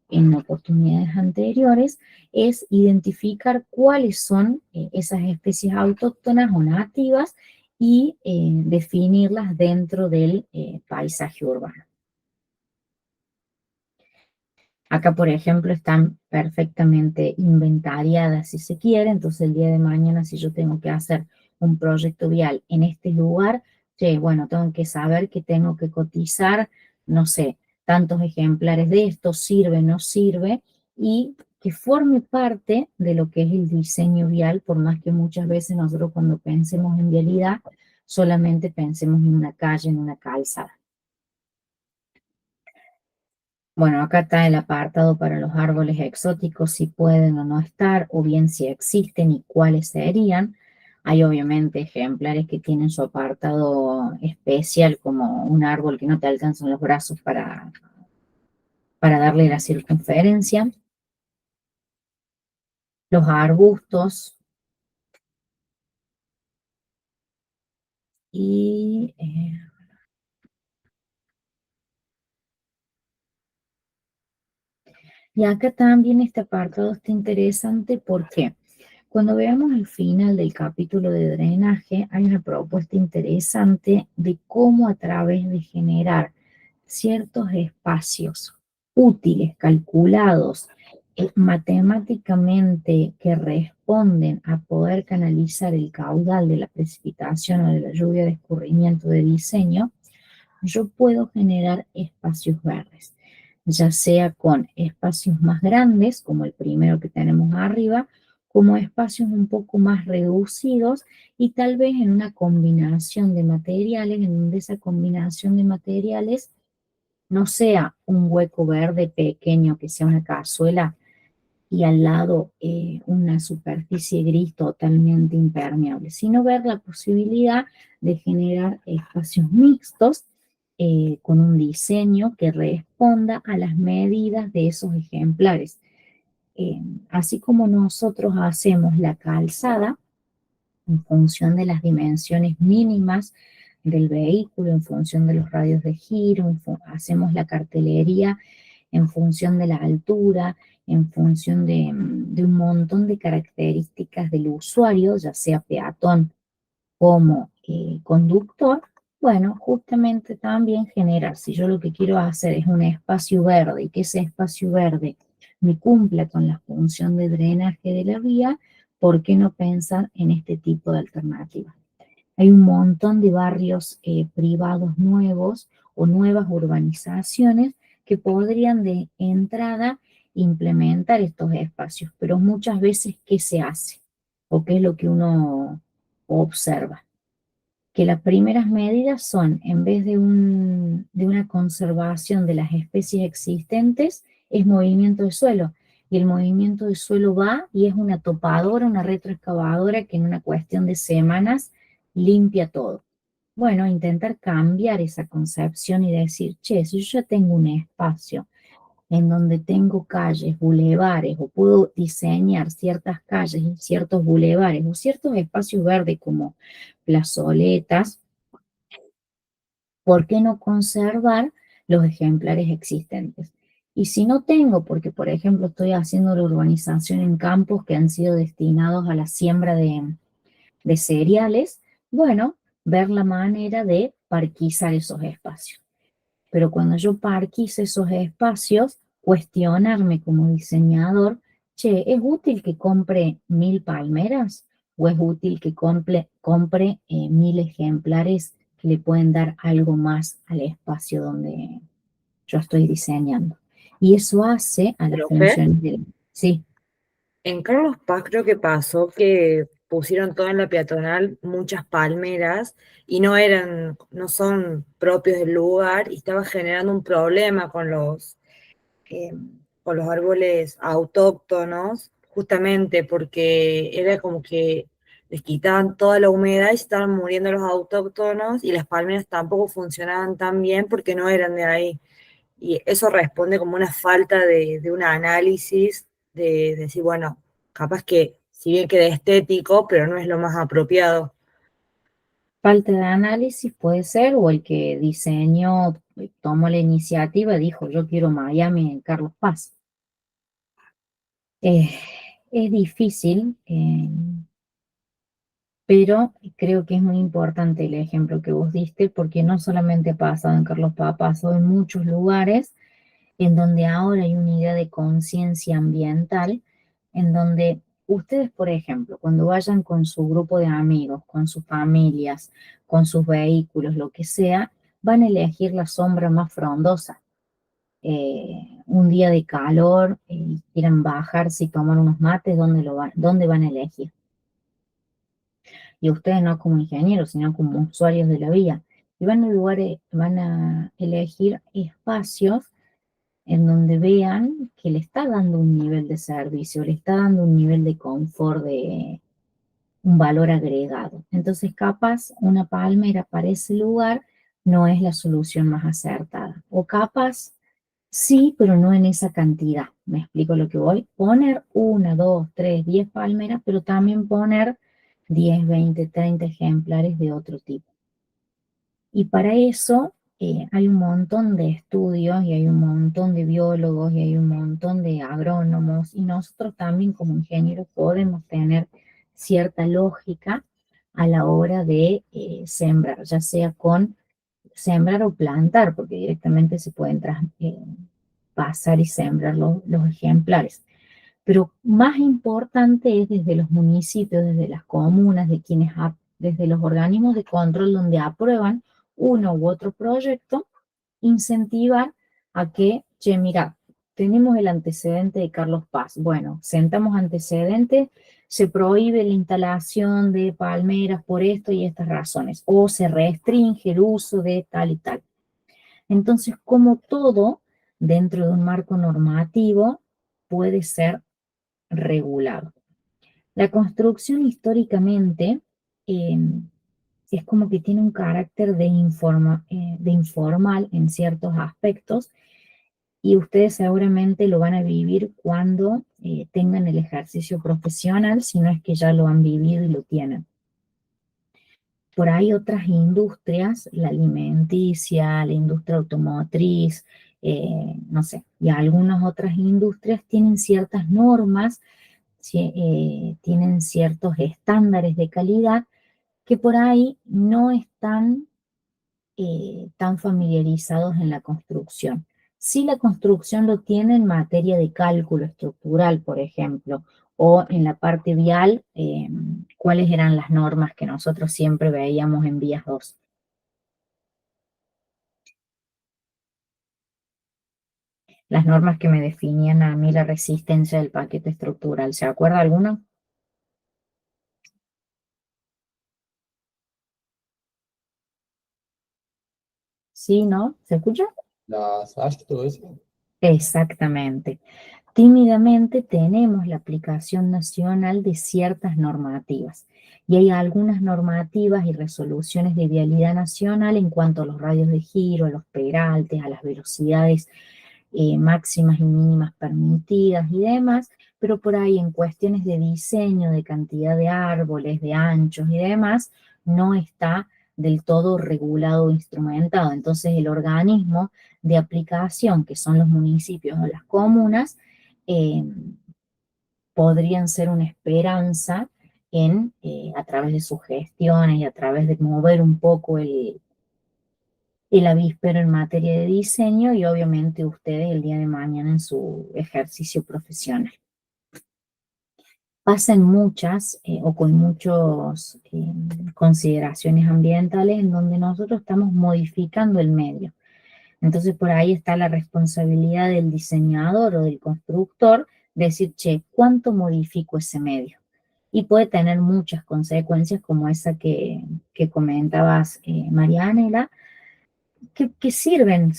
en oportunidades anteriores, es identificar cuáles son esas especies autóctonas o nativas y definirlas dentro del paisaje urbano. Acá, por ejemplo, están perfectamente inventariadas si se quiere, entonces el día de mañana si yo tengo que hacer un proyecto vial en este lugar, bueno, tengo que saber que tengo que cotizar, no sé, tantos ejemplares de esto, sirve, no sirve, y que forme parte de lo que es el diseño vial, por más que muchas veces nosotros cuando pensemos en vialidad, solamente pensemos en una calle, en una calzada. Bueno, acá está el apartado para los árboles exóticos, si pueden o no estar, o bien si existen y cuáles serían. Hay obviamente ejemplares que tienen su apartado especial, como un árbol que no te alcanzan los brazos para darle la circunferencia. Los arbustos y... y acá también este apartado está interesante porque cuando veamos el final del capítulo de drenaje, hay una propuesta interesante de cómo a través de generar ciertos espacios útiles, calculados, matemáticamente que responden a poder canalizar el caudal de la precipitación o de la lluvia de escurrimiento de diseño, yo puedo generar espacios verdes, ya sea con espacios más grandes, como el primero que tenemos arriba, como espacios un poco más reducidos y tal vez en una combinación de materiales, en donde esa combinación de materiales no sea un hueco verde pequeño, que sea una cazuela, y al lado una superficie gris totalmente impermeable, sino ver la posibilidad de generar espacios mixtos con un diseño que responda a las medidas de esos ejemplares. Así como nosotros hacemos la calzada en función de las dimensiones mínimas del vehículo, en función de los radios de giro, hacemos la cartelería en función de la altura, en función de un montón de características del usuario, ya sea peatón como conductor. Bueno, justamente también generar, si yo lo que quiero hacer es un espacio verde y que ese espacio verde me cumpla con la función de drenaje de la vía, ¿por qué no pensar en este tipo de alternativas? Hay un montón de barrios privados nuevos o nuevas urbanizaciones que podrían de entrada implementar estos espacios, pero muchas veces, ¿qué se hace? ¿O qué es lo que uno observa? Que las primeras medidas son, en vez de una conservación de las especies existentes, es movimiento de suelo. Y el movimiento de suelo va y es una topadora, una retroexcavadora que en una cuestión de semanas limpia todo. Bueno, intentar cambiar esa concepción y decir, che, si yo ya tengo un espacio en donde tengo calles, bulevares, o puedo diseñar ciertas calles y ciertos bulevares, o ciertos espacios verdes como plazoletas, ¿por qué no conservar los ejemplares existentes? Y si no tengo, porque por ejemplo estoy haciendo la urbanización en campos que han sido destinados a la siembra de cereales, bueno, ver la manera de parquizar esos espacios. Pero cuando yo parquice esos espacios, cuestionarme como diseñador, che, ¿es útil que compre 1000 palmeras? ¿O es útil que compre 1000 ejemplares que le pueden dar algo más al espacio donde yo estoy diseñando? Y eso hace a las Profe, funciones del... Sí, en Carlos Paz creo que pasó que pusieron todo en la peatonal muchas palmeras y no son propios del lugar y estaba generando un problema eh, con los árboles autóctonos, justamente porque era como que les quitaban toda la humedad y se estaban muriendo los autóctonos y las palmeras tampoco funcionaban tan bien porque no eran de ahí. Y eso responde como una falta de un análisis, de decir, bueno, capaz que si bien queda estético, pero no es lo más apropiado. falta de análisis puede ser, o el que diseñó, tomó la iniciativa, dijo, yo quiero Miami en Carlos Paz. Eh, es difícil, pero creo que es muy importante el ejemplo que vos diste, porque no solamente ha pasado en Carlos Paz, ha pasado en muchos lugares, en donde ahora hay una idea de conciencia ambiental, en donde ustedes, por ejemplo, cuando vayan con su grupo de amigos, con sus familias, con sus vehículos, lo que sea, van a elegir la sombra más frondosa. Un día de calor, quieran bajarse y tomar unos mates, ¿dónde van a elegir? Y ustedes no como ingenieros, sino como usuarios de la vía. Y van a elegir espacios en donde vean que le está dando un nivel de servicio, le está dando un nivel de confort, de un valor agregado. Entonces, capaz una palmera para ese lugar no es la solución más acertada. O capaz sí, pero no en esa cantidad. ¿Me explico lo que voy? Poner 1, 2, 3, 10 palmeras, pero también poner 10, 20, 30 ejemplares de otro tipo. Y para eso hay un montón de estudios y hay un montón de biólogos y hay un montón de agrónomos y nosotros también como ingenieros podemos tener cierta lógica a la hora de sembrar, ya sea con sembrar o plantar, porque directamente se pueden pasar y sembrar los ejemplares. Pero más importante es desde los municipios, desde las comunas, desde los organismos de control donde aprueban uno u otro proyecto, incentivar a que, che, mira, tenemos el antecedente de Carlos Paz. Bueno, sentamos antecedentes, se prohíbe la instalación de palmeras por esto y estas razones, o se restringe el uso de tal y tal. Entonces, como todo dentro de un marco normativo puede ser regulado. La construcción históricamente es como que tiene un carácter de informal en ciertos aspectos y ustedes seguramente lo van a vivir cuando tengan el ejercicio profesional, si no es que ya lo han vivido y lo tienen. Por ahí otras industrias, la alimenticia, la industria automotriz, no sé, y algunas otras industrias tienen ciertas normas, tienen ciertos estándares de calidad que por ahí no están tan familiarizados en la construcción. Si la construcción lo tiene en materia de cálculo estructural, por ejemplo, o en la parte vial, cuáles eran las normas que nosotros siempre veíamos en vías 2. Las normas que me definían a mí la resistencia del paquete estructural. ¿Se acuerda alguna? ¿Sí, no? ¿Se escucha? Las ASH, todo eso. Exactamente. Tímidamente tenemos la aplicación nacional de ciertas normativas y hay algunas normativas y resoluciones de vialidad nacional en cuanto a los radios de giro, a los peraltes, a las velocidades máximas y mínimas permitidas y demás, pero por ahí en cuestiones de diseño, de cantidad de árboles, de anchos y demás, no está del todo regulado o instrumentado. Entonces el organismo de aplicación, que son los municipios o las comunas, podrían ser una esperanza a través de sus gestiones y a través de mover un poco el avispero en materia de diseño y obviamente ustedes el día de mañana en su ejercicio profesional. Pasan muchas o con muchas consideraciones ambientales en donde nosotros estamos modificando el medio. Entonces por ahí está la responsabilidad del diseñador o del constructor de decir, che, ¿cuánto modifico ese medio? Y puede tener muchas consecuencias como esa que comentabas, Marianela, que sirven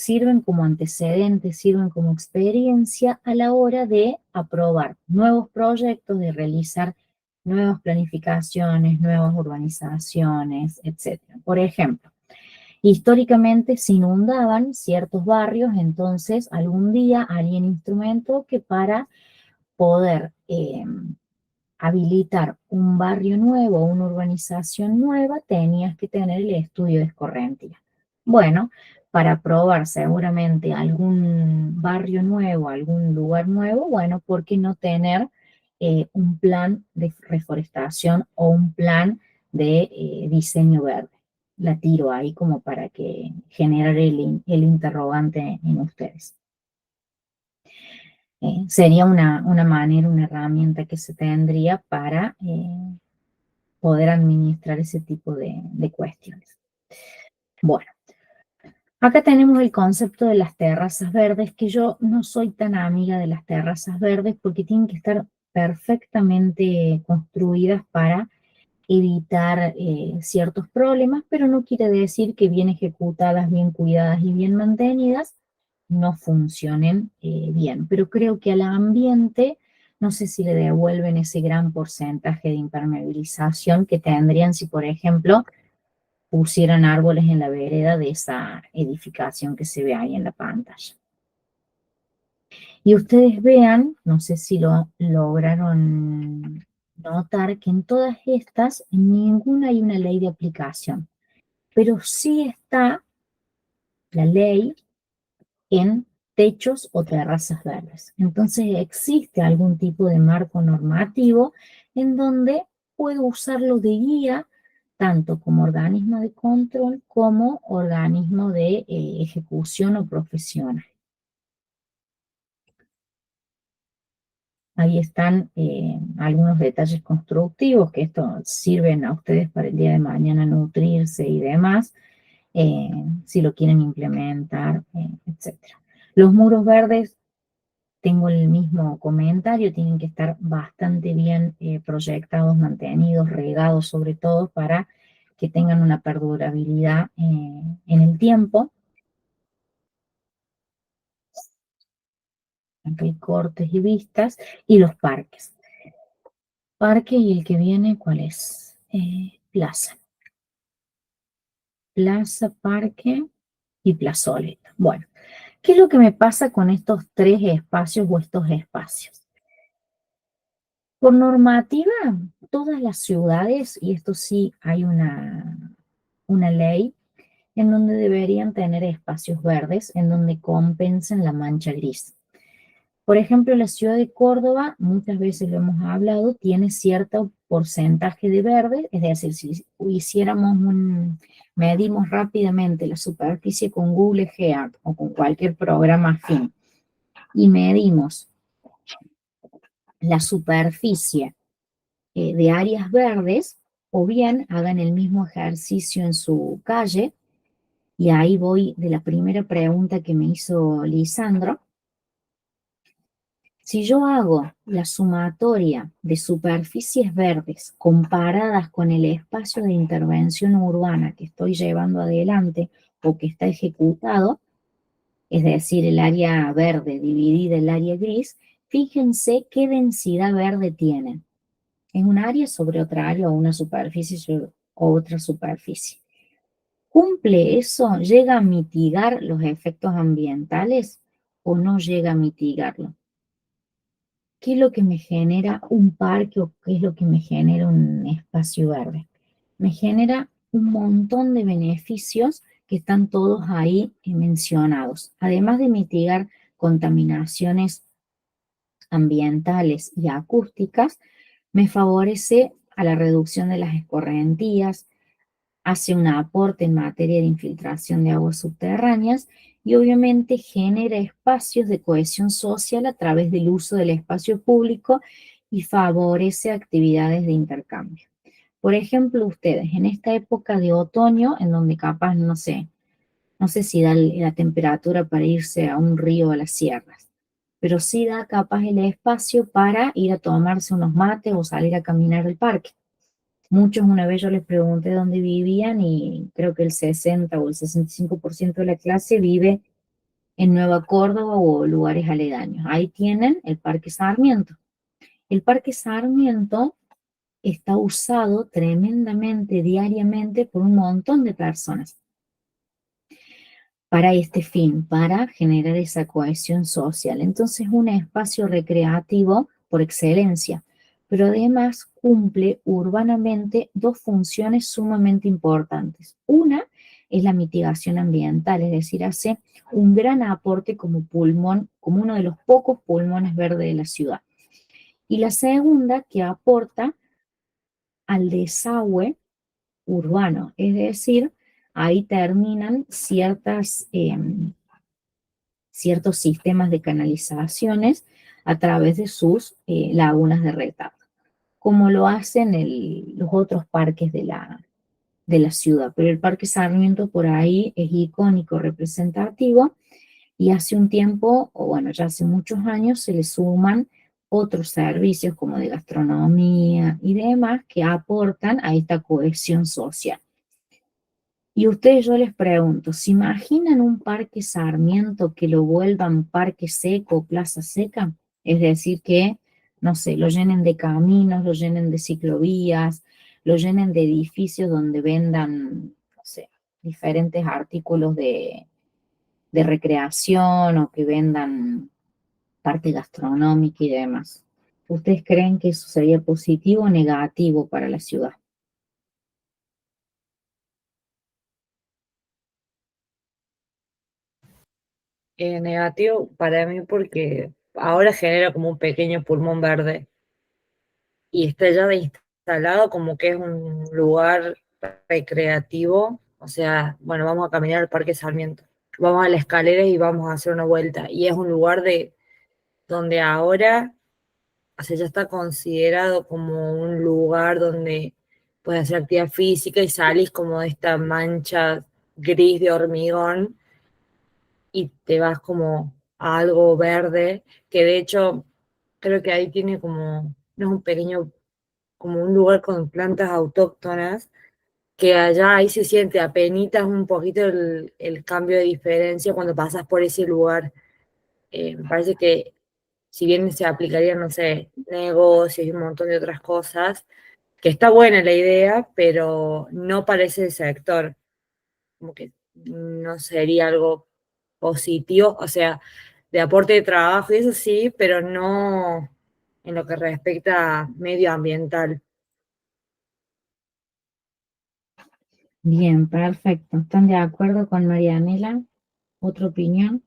como antecedentes, sirven como experiencia a la hora de aprobar nuevos proyectos, de realizar nuevas planificaciones, nuevas urbanizaciones, etc. Por ejemplo, históricamente se inundaban ciertos barrios, entonces algún día alguien instrumentó que para poder habilitar un barrio nuevo, una urbanización nueva, tenías que tener el estudio de escorrentía. Bueno, para probar seguramente algún barrio nuevo, algún lugar nuevo, bueno, ¿por qué no tener un plan de reforestación o un plan de diseño verde? La tiro ahí como para que generar el interrogante en ustedes. sería una manera, una herramienta que se tendría para poder administrar ese tipo de cuestiones. Bueno, acá tenemos el concepto de las terrazas verdes, que yo no soy tan amiga de las terrazas verdes porque tienen que estar perfectamente construidas para evitar ciertos problemas, pero no quiere decir que bien ejecutadas, bien cuidadas y bien mantenidas no funcionen bien. Pero creo que al ambiente, no sé si le devuelven ese gran porcentaje de impermeabilización que tendrían si, por ejemplo, pusieran árboles en la vereda de esa edificación que se ve ahí en la pantalla. Y ustedes vean, no sé si lo lograron notar, que en todas estas, en ninguna hay una ley de aplicación, pero sí está la ley en techos o terrazas verdes. Entonces existe algún tipo de marco normativo en donde puedo usarlo de guía tanto como organismo de control como organismo de ejecución o profesional. Ahí están algunos detalles constructivos que esto sirven a ustedes para el día de mañana nutrirse y demás, si lo quieren implementar, etc. Los muros verdes, tengo el mismo comentario, tienen que estar bastante bien proyectados, mantenidos, regados sobre todo para que tengan una perdurabilidad en el tiempo. Aquí hay cortes y vistas, y los parques. Parque y el que viene, ¿cuál es? Plaza. Plaza, parque y plazoleta. Bueno, ¿qué es lo que me pasa con estos tres espacios o estos espacios? Por normativa, todas las ciudades, y esto sí hay una ley, en donde deberían tener espacios verdes, en donde compensen la mancha gris. Por ejemplo, la ciudad de Córdoba, muchas veces lo hemos hablado, tiene cierto porcentaje de verde, es decir, si medimos rápidamente la superficie con Google Earth o con cualquier programa afín, y medimos la superficie de áreas verdes, o bien hagan el mismo ejercicio en su calle, y ahí voy de la primera pregunta que me hizo Lisandro. Si yo hago la sumatoria de superficies verdes comparadas con el espacio de intervención urbana que estoy llevando adelante o que está ejecutado, es decir, el área verde dividida el área gris, fíjense qué densidad verde tienen. Es un área sobre otra área o una superficie sobre otra superficie. ¿Cumple eso? ¿Llega a mitigar los efectos ambientales o no llega a mitigarlo? ¿Qué es lo que me genera un parque o qué es lo que me genera un espacio verde? Me genera un montón de beneficios que están todos ahí mencionados. Además de mitigar contaminaciones ambientales y acústicas, me favorece a la reducción de las escorrentías, hace un aporte en materia de infiltración de aguas subterráneas y obviamente genera espacios de cohesión social a través del uso del espacio público y favorece actividades de intercambio. Por ejemplo, ustedes en esta época de otoño, en donde capaz, no sé si da la temperatura para irse a un río o a las sierras, pero sí da capaz el espacio para ir a tomarse unos mates o salir a caminar al parque. Muchos una vez yo les pregunté dónde vivían y creo que el 60 o el 65% de la clase vive en Nueva Córdoba o lugares aledaños. Ahí tienen el Parque Sarmiento. El Parque Sarmiento está usado tremendamente diariamente por un montón de personas para este fin, para generar esa cohesión social. Entonces, un espacio recreativo por excelencia, pero además cumple urbanamente dos funciones sumamente importantes. Una es la mitigación ambiental, es decir, hace un gran aporte como pulmón, como uno de los pocos pulmones verdes de la ciudad. Y la segunda, que aporta al desagüe urbano, es decir, ahí terminan ciertos sistemas de canalizaciones a través de sus lagunas de retardo, como lo hacen los otros parques de la ciudad. Pero el Parque Sarmiento por ahí es icónico, representativo, y hace un tiempo, o bueno, ya hace muchos años, se le suman otros servicios como de gastronomía y demás que aportan a esta cohesión social. Y ustedes, yo les pregunto, ¿se imaginan un parque Sarmiento que lo vuelvan parque seco o plaza seca? Es decir, que, no sé, lo llenen de caminos, lo llenen de ciclovías, lo llenen de edificios donde vendan, no sé, diferentes artículos de recreación o que vendan parte gastronómica y demás. ¿Ustedes creen que eso sería positivo o negativo para la ciudad? Negativo para mí porque ahora genera como un pequeño pulmón verde y está ya instalado como que es un lugar recreativo. O sea, bueno, vamos a caminar al Parque Sarmiento, vamos a la escalera y vamos a hacer una vuelta. Y es un lugar donde ahora, o sea, ya está considerado como un lugar donde puedes hacer actividad física y salís como de esta mancha gris de hormigón y te vas como a algo verde, que de hecho creo que ahí tiene como, no es un pequeño, como un lugar con plantas autóctonas, que allá ahí se siente apenitas un poquito el cambio de diferencia cuando pasas por ese lugar. Me parece que si bien se aplicaría, no sé, negocios y un montón de otras cosas, que está buena la idea, pero no para ese sector, como que no sería algo positivo, o sea, de aporte de trabajo y eso sí, pero no en lo que respecta a medioambiental. Bien, perfecto. ¿Están de acuerdo con Marianela? ¿Otra opinión?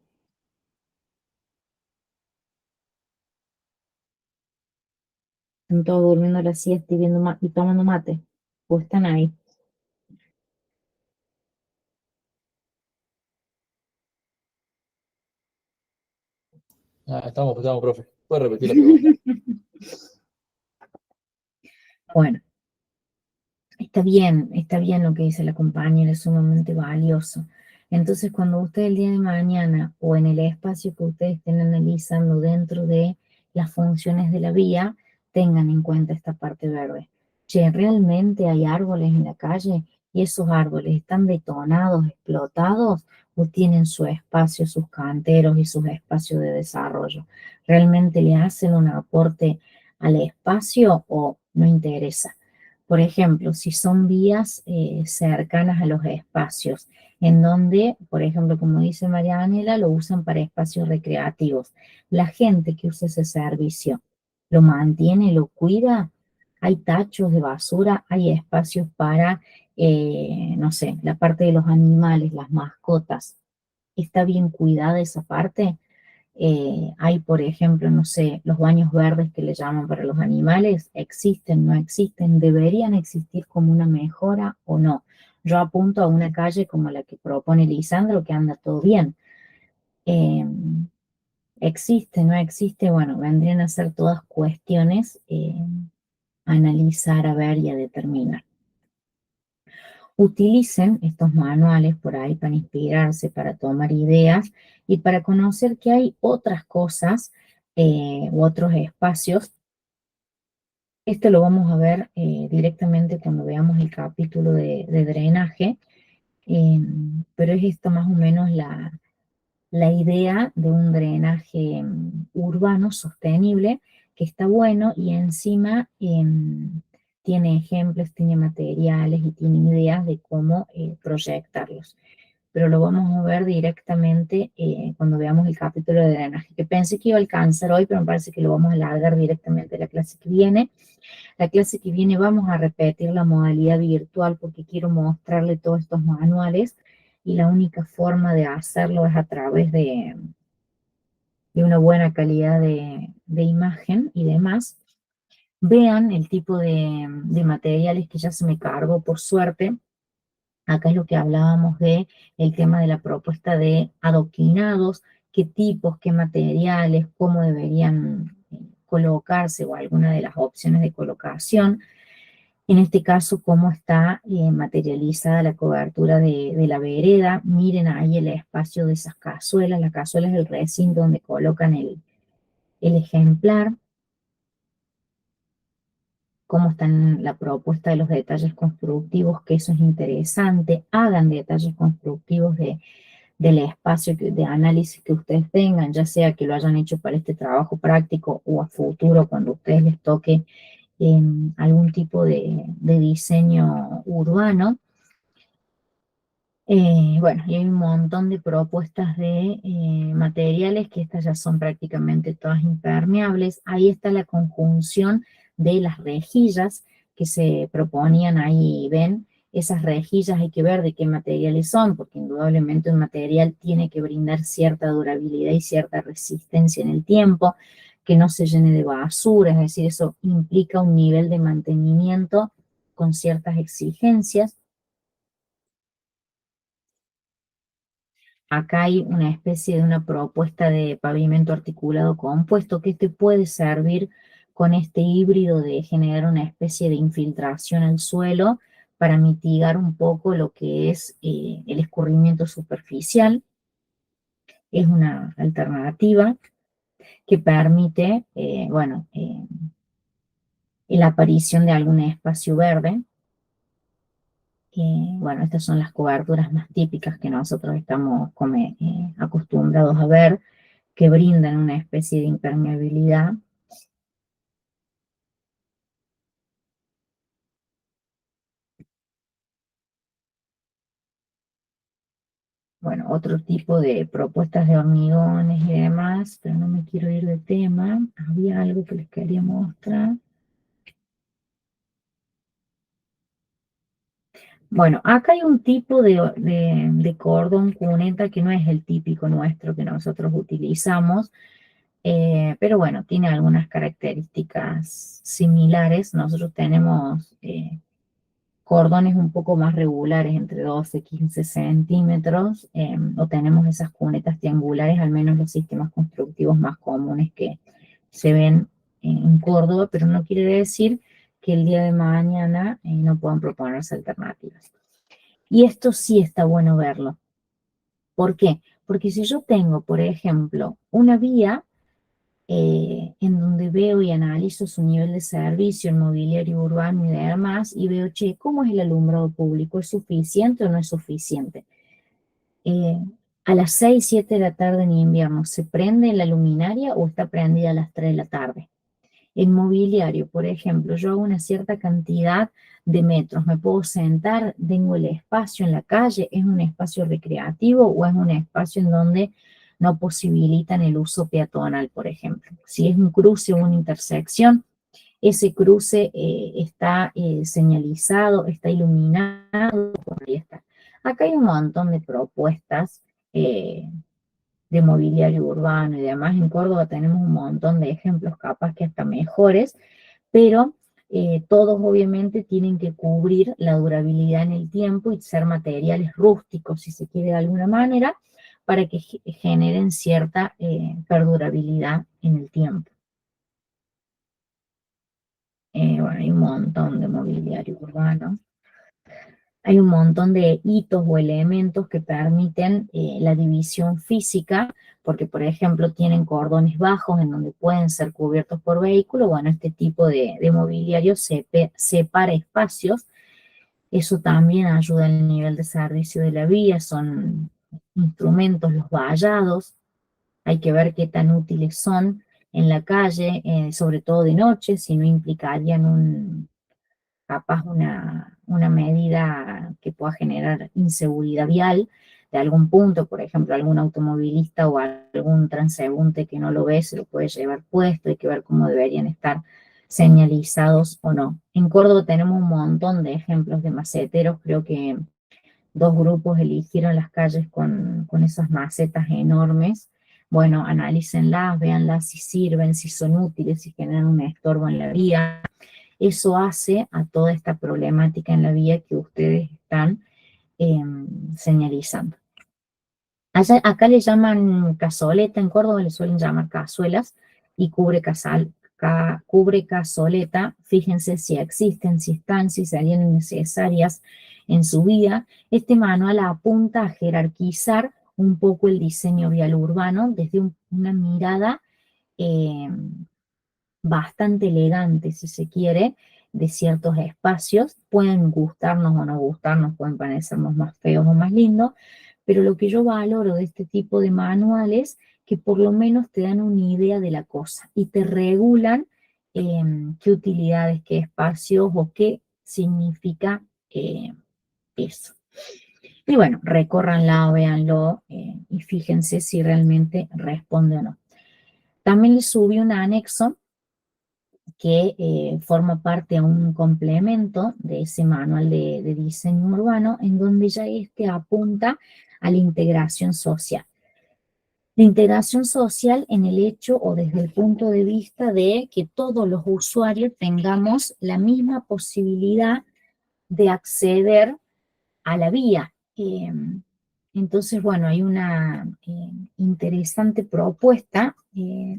¿Están todos durmiendo la siesta y, y tomando mate? ¿O están ahí? Estamos, profe. ¿Puede repetir la pregunta? Bueno, está bien lo que dice la compañera, es sumamente valioso. Entonces, cuando usted el día de mañana o en el espacio que ustedes estén analizando dentro de las funciones de la vía, tengan en cuenta esta parte verde. Che, ¿realmente hay árboles en la calle y esos árboles están detonados, explotados o tienen su espacio, sus canteros y sus espacios de desarrollo? ¿Realmente le hacen un aporte al espacio o no interesa? Por ejemplo, si son vías cercanas a los espacios, en donde, por ejemplo, como dice María Daniela, lo usan para espacios recreativos. La gente que usa ese servicio lo mantiene, lo cuida. Hay tachos de basura, hay espacios para, no sé, la parte de los animales, las mascotas. ¿Está bien cuidada esa parte? Hay, por ejemplo, no sé, los baños verdes que le llaman para los animales, existen, no existen, deberían existir como una mejora o no. Yo apunto a una calle como la que propone Lisandro, que anda todo bien. Eh, existe, no existe, bueno, vendrían a ser todas cuestiones a analizar, a ver y a determinar. Utilicen estos manuales por ahí para inspirarse, para tomar ideas y para conocer que hay otras cosas u otros espacios. Esto lo vamos a ver directamente cuando veamos el capítulo de drenaje, pero es esto más o menos la idea de un drenaje urbano sostenible que está bueno y encima tiene ejemplos, tiene materiales y tiene ideas de cómo proyectarlos. Pero lo vamos a ver directamente cuando veamos el capítulo de drenaje, que pensé que iba a alcanzar hoy, pero me parece que lo vamos a alargar directamente a la clase que viene. La clase que viene vamos a repetir la modalidad virtual porque quiero mostrarle todos estos manuales y la única forma de hacerlo es a través de una buena calidad de imagen y demás. Vean el tipo de materiales que ya se me cargó por suerte. Acá es lo que hablábamos de el tema de la propuesta de adoquinados, qué tipos, qué materiales, cómo deberían colocarse o alguna de las opciones de colocación. En este caso, cómo está materializada la cobertura de la vereda. Miren ahí el espacio de esas cazuelas. La cazuela es el recinto donde colocan el ejemplar. Cómo está en la propuesta de los detalles constructivos, que eso es interesante. Hagan detalles constructivos del espacio de análisis que ustedes tengan, ya sea que lo hayan hecho para este trabajo práctico o a futuro cuando a ustedes les toque algún tipo de diseño urbano. Bueno, y hay un montón de propuestas de materiales, que estas ya son prácticamente todas impermeables. Ahí está la conjunción de las rejillas que se proponían ahí, ven. Esas rejillas hay que ver de qué materiales son, porque indudablemente un material tiene que brindar cierta durabilidad y cierta resistencia en el tiempo, que no se llene de basura, es decir, eso implica un nivel de mantenimiento con ciertas exigencias. Acá hay una especie de una propuesta de pavimento articulado compuesto, que te puede servir con este híbrido de generar una especie de infiltración al suelo para mitigar un poco lo que es el escurrimiento superficial. Es una alternativa que permite, la aparición de algún espacio verde. Bueno, estas son las coberturas más típicas que nosotros estamos acostumbrados a ver, que brindan una especie de impermeabilidad. Bueno, otro tipo de propuestas de hormigones y demás, pero no me quiero ir de tema. Había algo que les quería mostrar. Bueno, acá hay un tipo de cordón cuneta que no es el típico nuestro que nosotros utilizamos, pero bueno, tiene algunas características similares. Nosotros tenemos cordones un poco más regulares, entre 12 y 15 centímetros, o tenemos esas cunetas triangulares, al menos los sistemas constructivos más comunes que se ven en Córdoba, pero no quiere decir que el día de mañana no puedan proponerse alternativas. Y esto sí está bueno verlo. ¿Por qué? Porque si yo tengo, por ejemplo, una vía en donde veo y analizo su nivel de servicio, el mobiliario urbano y demás, y veo, che, ¿cómo es el alumbrado público? ¿Es suficiente o no es suficiente? A las 6, 7 de la tarde en invierno, ¿se prende la luminaria o está prendida a las 3 de la tarde? En mobiliario, por ejemplo, yo hago una cierta cantidad de metros, me puedo sentar, tengo el espacio en la calle, ¿es un espacio recreativo o es un espacio en donde no posibilitan el uso peatonal, por ejemplo? Si es un cruce o una intersección, ese cruce está señalizado, está iluminado, ahí está. Acá hay un montón de propuestas de mobiliario urbano y demás. En Córdoba tenemos un montón de ejemplos, capaz que hasta mejores, pero todos obviamente tienen que cubrir la durabilidad en el tiempo y ser materiales rústicos, si se quiere de alguna manera, para que generen cierta perdurabilidad en el tiempo. Bueno, hay un montón de mobiliario urbano. Hay un montón de hitos o elementos que permiten la división física, porque por ejemplo tienen cordones bajos en donde pueden ser cubiertos por vehículos. Bueno, este tipo de mobiliario separa espacios. Eso también ayuda al nivel de servicio de la vía. Son instrumentos los vallados. Hay que ver qué tan útiles son en la calle, sobre todo de noche, si no implicarían capaz una medida que pueda generar inseguridad vial de algún punto. Por ejemplo, algún automovilista o algún transeúnte que no lo ve se lo puede llevar puesto. Hay que ver cómo deberían estar señalizados o no. En Córdoba tenemos un montón de ejemplos de maceteros. Creo que 2 grupos eligieron las calles con esas macetas enormes. Bueno, analícenlas, véanlas si sirven, si son útiles, si generan un estorbo en la vía. Eso hace a toda esta problemática en la vía que ustedes están señalizando. Acá le llaman cazoleta, en Córdoba le suelen llamar cazuelas y cubre cazoleta. Fíjense si existen, si están, si serían necesarias en su vida. Este manual apunta a jerarquizar un poco el diseño vial urbano desde una mirada bastante elegante, si se quiere, de ciertos espacios. Pueden gustarnos o no gustarnos, pueden parecernos más feos o más lindos, pero lo que yo valoro de este tipo de manuales, que por lo menos te dan una idea de la cosa y te regulan qué utilidades, qué espacios o qué significa eso. Y bueno, recórranla, véanlo y fíjense si realmente responde o no. También les subí un anexo que forma parte a un complemento de ese manual de diseño urbano, en donde ya apunta a la integración social. La integración social en el hecho o desde el punto de vista de que todos los usuarios tengamos la misma posibilidad de acceder a la vía. Entonces, bueno, hay una interesante propuesta.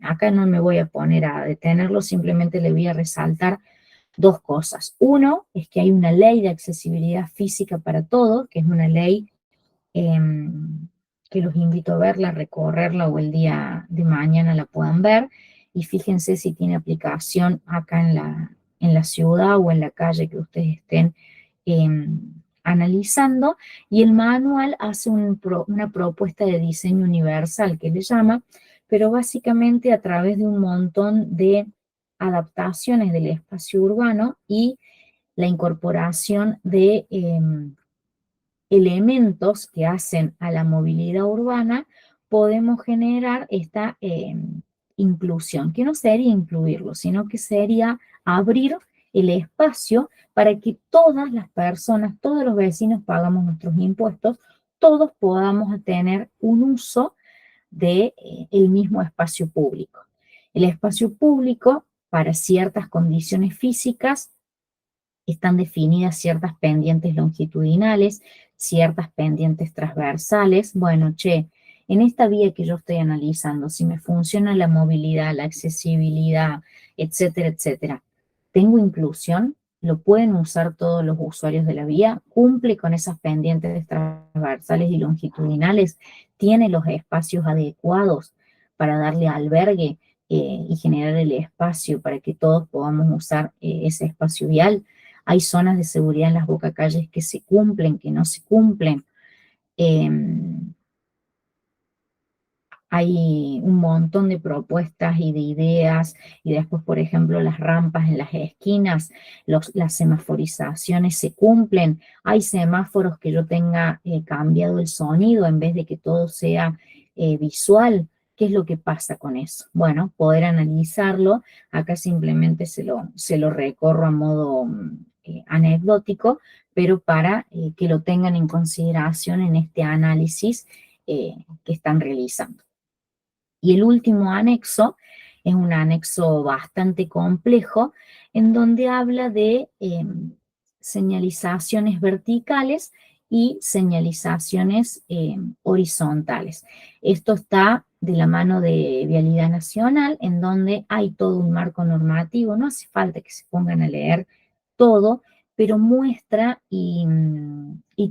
Acá no me voy a poner a detenerlo, simplemente le voy a resaltar dos cosas. Uno es que hay una ley de accesibilidad física para todos, que es una ley que los invito a verla, recorrerla o el día de mañana la puedan ver. Y fíjense si tiene aplicación acá en la ciudad o en la calle que ustedes estén analizando. Y el manual hace una propuesta de diseño universal que le llama, pero básicamente a través de un montón de adaptaciones del espacio urbano y la incorporación de elementos que hacen a la movilidad urbana, podemos generar esta inclusión, que no sería incluirlo, sino que sería abrir el espacio para que todas las personas, todos los vecinos pagamos nuestros impuestos, todos podamos tener un uso de el mismo espacio público. El espacio público, para ciertas condiciones físicas, están definidas ciertas pendientes longitudinales, ciertas pendientes transversales. Bueno, en esta vía que yo estoy analizando, si me funciona la movilidad, la accesibilidad, etcétera, etcétera, ¿tengo inclusión? ¿Lo pueden usar todos los usuarios de la vía? ¿Cumple con esas pendientes transversales y longitudinales? ¿Tiene los espacios adecuados para darle albergue y generar el espacio para que todos podamos usar ese espacio vial? Hay zonas de seguridad en las bocacalles que se cumplen, que no se cumplen. Hay un montón de propuestas y de ideas, y después, por ejemplo, las rampas en las esquinas, las semaforizaciones se cumplen. Hay semáforos que yo tenga cambiado el sonido en vez de que todo sea visual. ¿Qué es lo que pasa con eso? Bueno, poder analizarlo. Acá simplemente se lo recorro a modo anecdótico, pero para que lo tengan en consideración en este análisis que están realizando. Y el último anexo es un anexo bastante complejo en donde habla de señalizaciones verticales y señalizaciones horizontales. Esto está de la mano de Vialidad Nacional, en donde hay todo un marco normativo. No hace falta que se pongan a leer todo, pero muestra y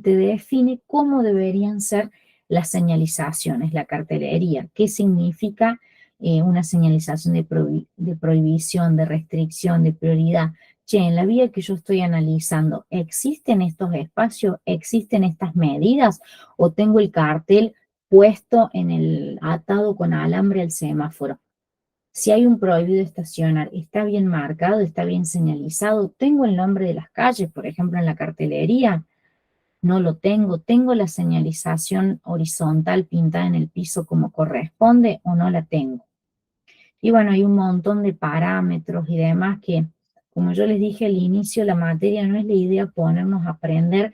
te define cómo deberían ser las señalizaciones, la cartelería. ¿Qué significa una señalización de prohibición, de restricción, de prioridad? En la vía que yo estoy analizando, ¿existen estos espacios? ¿Existen estas medidas? ¿O tengo el cartel puesto atado con alambre al semáforo? Si hay un prohibido estacionar, ¿está bien marcado? ¿Está bien señalizado? ¿Tengo el nombre de las calles, por ejemplo, en la cartelería? No lo tengo. ¿Tengo la señalización horizontal pintada en el piso como corresponde o no la tengo? Y bueno, hay un montón de parámetros y demás que, como yo les dije al inicio, la materia no es la idea ponernos a aprender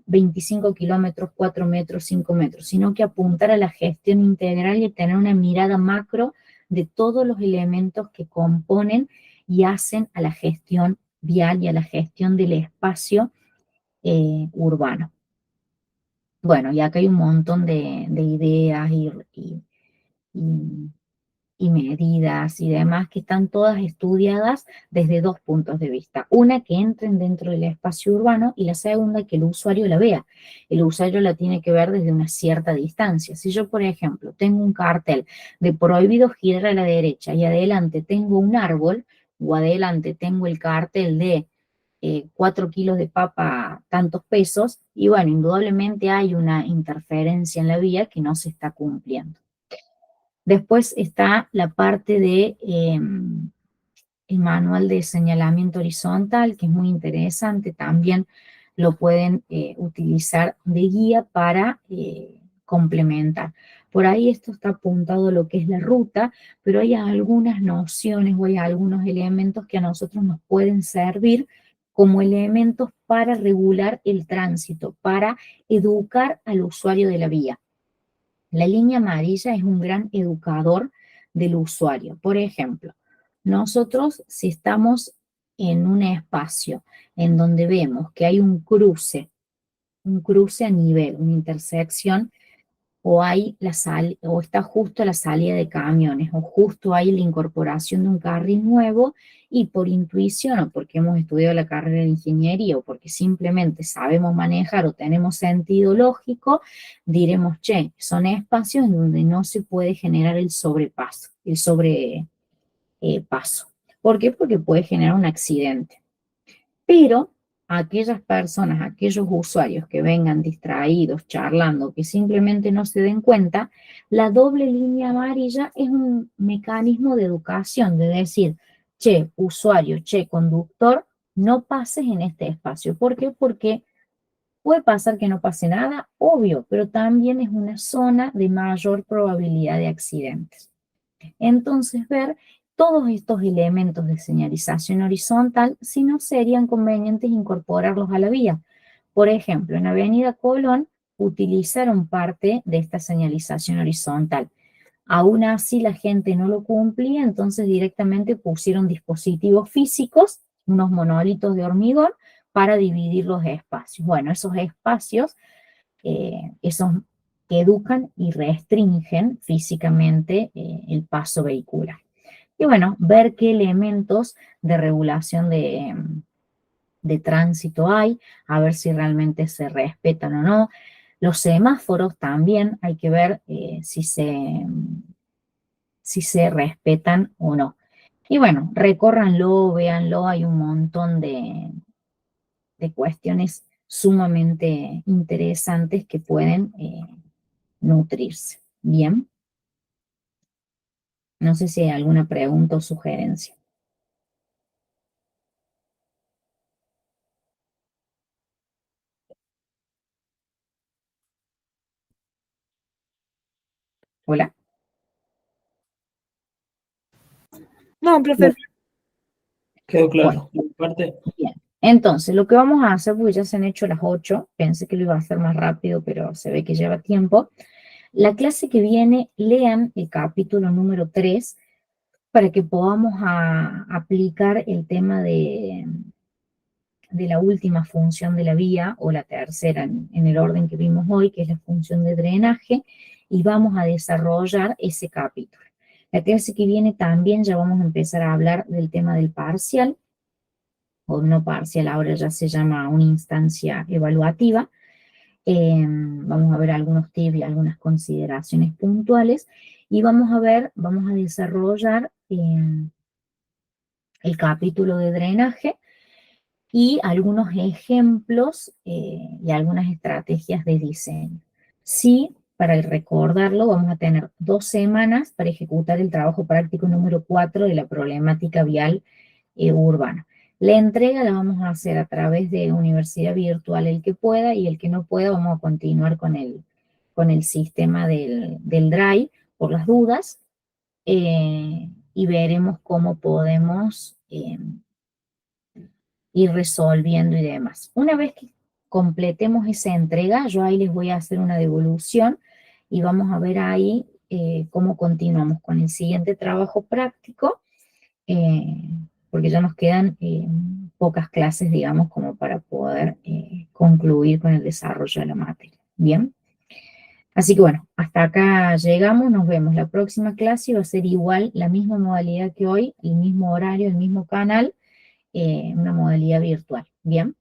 25 kilómetros, 4 metros, 5 metros, sino que apuntar a la gestión integral y tener una mirada macro de todos los elementos que componen y hacen a la gestión vial y a la gestión del espacio urbano. Bueno, y acá hay un montón de ideas y- y medidas y demás que están todas estudiadas desde dos puntos de vista. Una, que entren dentro del espacio urbano, y la segunda, que el usuario la vea. El usuario la tiene que ver desde una cierta distancia. Si yo, por ejemplo, tengo un cartel de prohibido girar a la derecha y adelante tengo un árbol, o adelante tengo el cartel de 4 kilos de papa, tantos pesos, y bueno, indudablemente hay una interferencia en la vía que no se está cumpliendo. Después está la parte de el manual de señalamiento horizontal, que es muy interesante. También lo pueden utilizar de guía para complementar. Por ahí esto está apuntado a lo que es la ruta, pero hay algunas nociones o hay algunos elementos que a nosotros nos pueden servir como elementos para regular el tránsito, para educar al usuario de la vía. La línea amarilla es un gran educador del usuario. Por ejemplo, nosotros, si estamos en un espacio en donde vemos que hay un cruce a nivel, una intersección, o está justo la salida de camiones, o justo hay la incorporación de un carril nuevo, y por intuición, o porque hemos estudiado la carrera de ingeniería, o porque simplemente sabemos manejar o tenemos sentido lógico, diremos, che, son espacios en donde no se puede generar el sobrepaso, el sobrepaso. ¿Por qué? Porque puede generar un accidente. Pero aquellas personas, aquellos usuarios que vengan distraídos, charlando, que simplemente no se den cuenta, la doble línea amarilla es un mecanismo de educación, de decir, che, usuario, che, conductor, no pases en este espacio. ¿Por qué? Porque puede pasar que no pase nada, obvio, pero también es una zona de mayor probabilidad de accidentes. Entonces, ver todos estos elementos de señalización horizontal, si no serían convenientes incorporarlos a la vía. Por ejemplo, en Avenida Colón utilizaron parte de esta señalización horizontal. Aún así la gente no lo cumplía, entonces directamente pusieron dispositivos físicos, unos monolitos de hormigón, para dividir los espacios. Bueno, esos espacios, esos que educan y restringen físicamente el paso vehicular. Y bueno, ver qué elementos de regulación de tránsito hay, a ver si realmente se respetan o no. Los semáforos también hay que ver si se respetan o no. Y bueno, recórranlo, véanlo, hay un montón de cuestiones sumamente interesantes que pueden nutrirse. Bien, no sé si hay alguna pregunta o sugerencia. Hola. No, profe, Quedó claro. Parte. Bien, entonces lo que vamos a hacer, porque ya se han hecho las 8, pensé que lo iba a hacer más rápido, pero se ve que lleva tiempo. La clase que viene, lean el capítulo número 3 para que podamos aplicar el tema de la última función de la vía, o la tercera en el orden que vimos hoy, que es la función de drenaje, y vamos a desarrollar ese capítulo. La clase que viene también ya vamos a empezar a hablar del tema del parcial, o no parcial, ahora ya se llama una instancia evaluativa. Vamos a ver algunos tips y algunas consideraciones puntuales, y vamos a desarrollar el capítulo de drenaje y algunos ejemplos y algunas estrategias de diseño. Sí, para recordarlo, vamos a tener 2 semanas para ejecutar el trabajo práctico número 4 de la problemática vial urbana. La entrega la vamos a hacer a través de Universidad Virtual, el que pueda, y el que no pueda vamos a continuar con el sistema del Drive por las dudas, y veremos cómo podemos ir resolviendo y demás. Una vez que completemos esa entrega, yo ahí les voy a hacer una devolución y vamos a ver ahí cómo continuamos con el siguiente trabajo práctico, porque ya nos quedan pocas clases, digamos, como para poder concluir con el desarrollo de la materia. Bien. Así que bueno, hasta acá llegamos, nos vemos. La próxima clase va a ser igual, la misma modalidad que hoy, el mismo horario, el mismo canal, una modalidad virtual. Bien.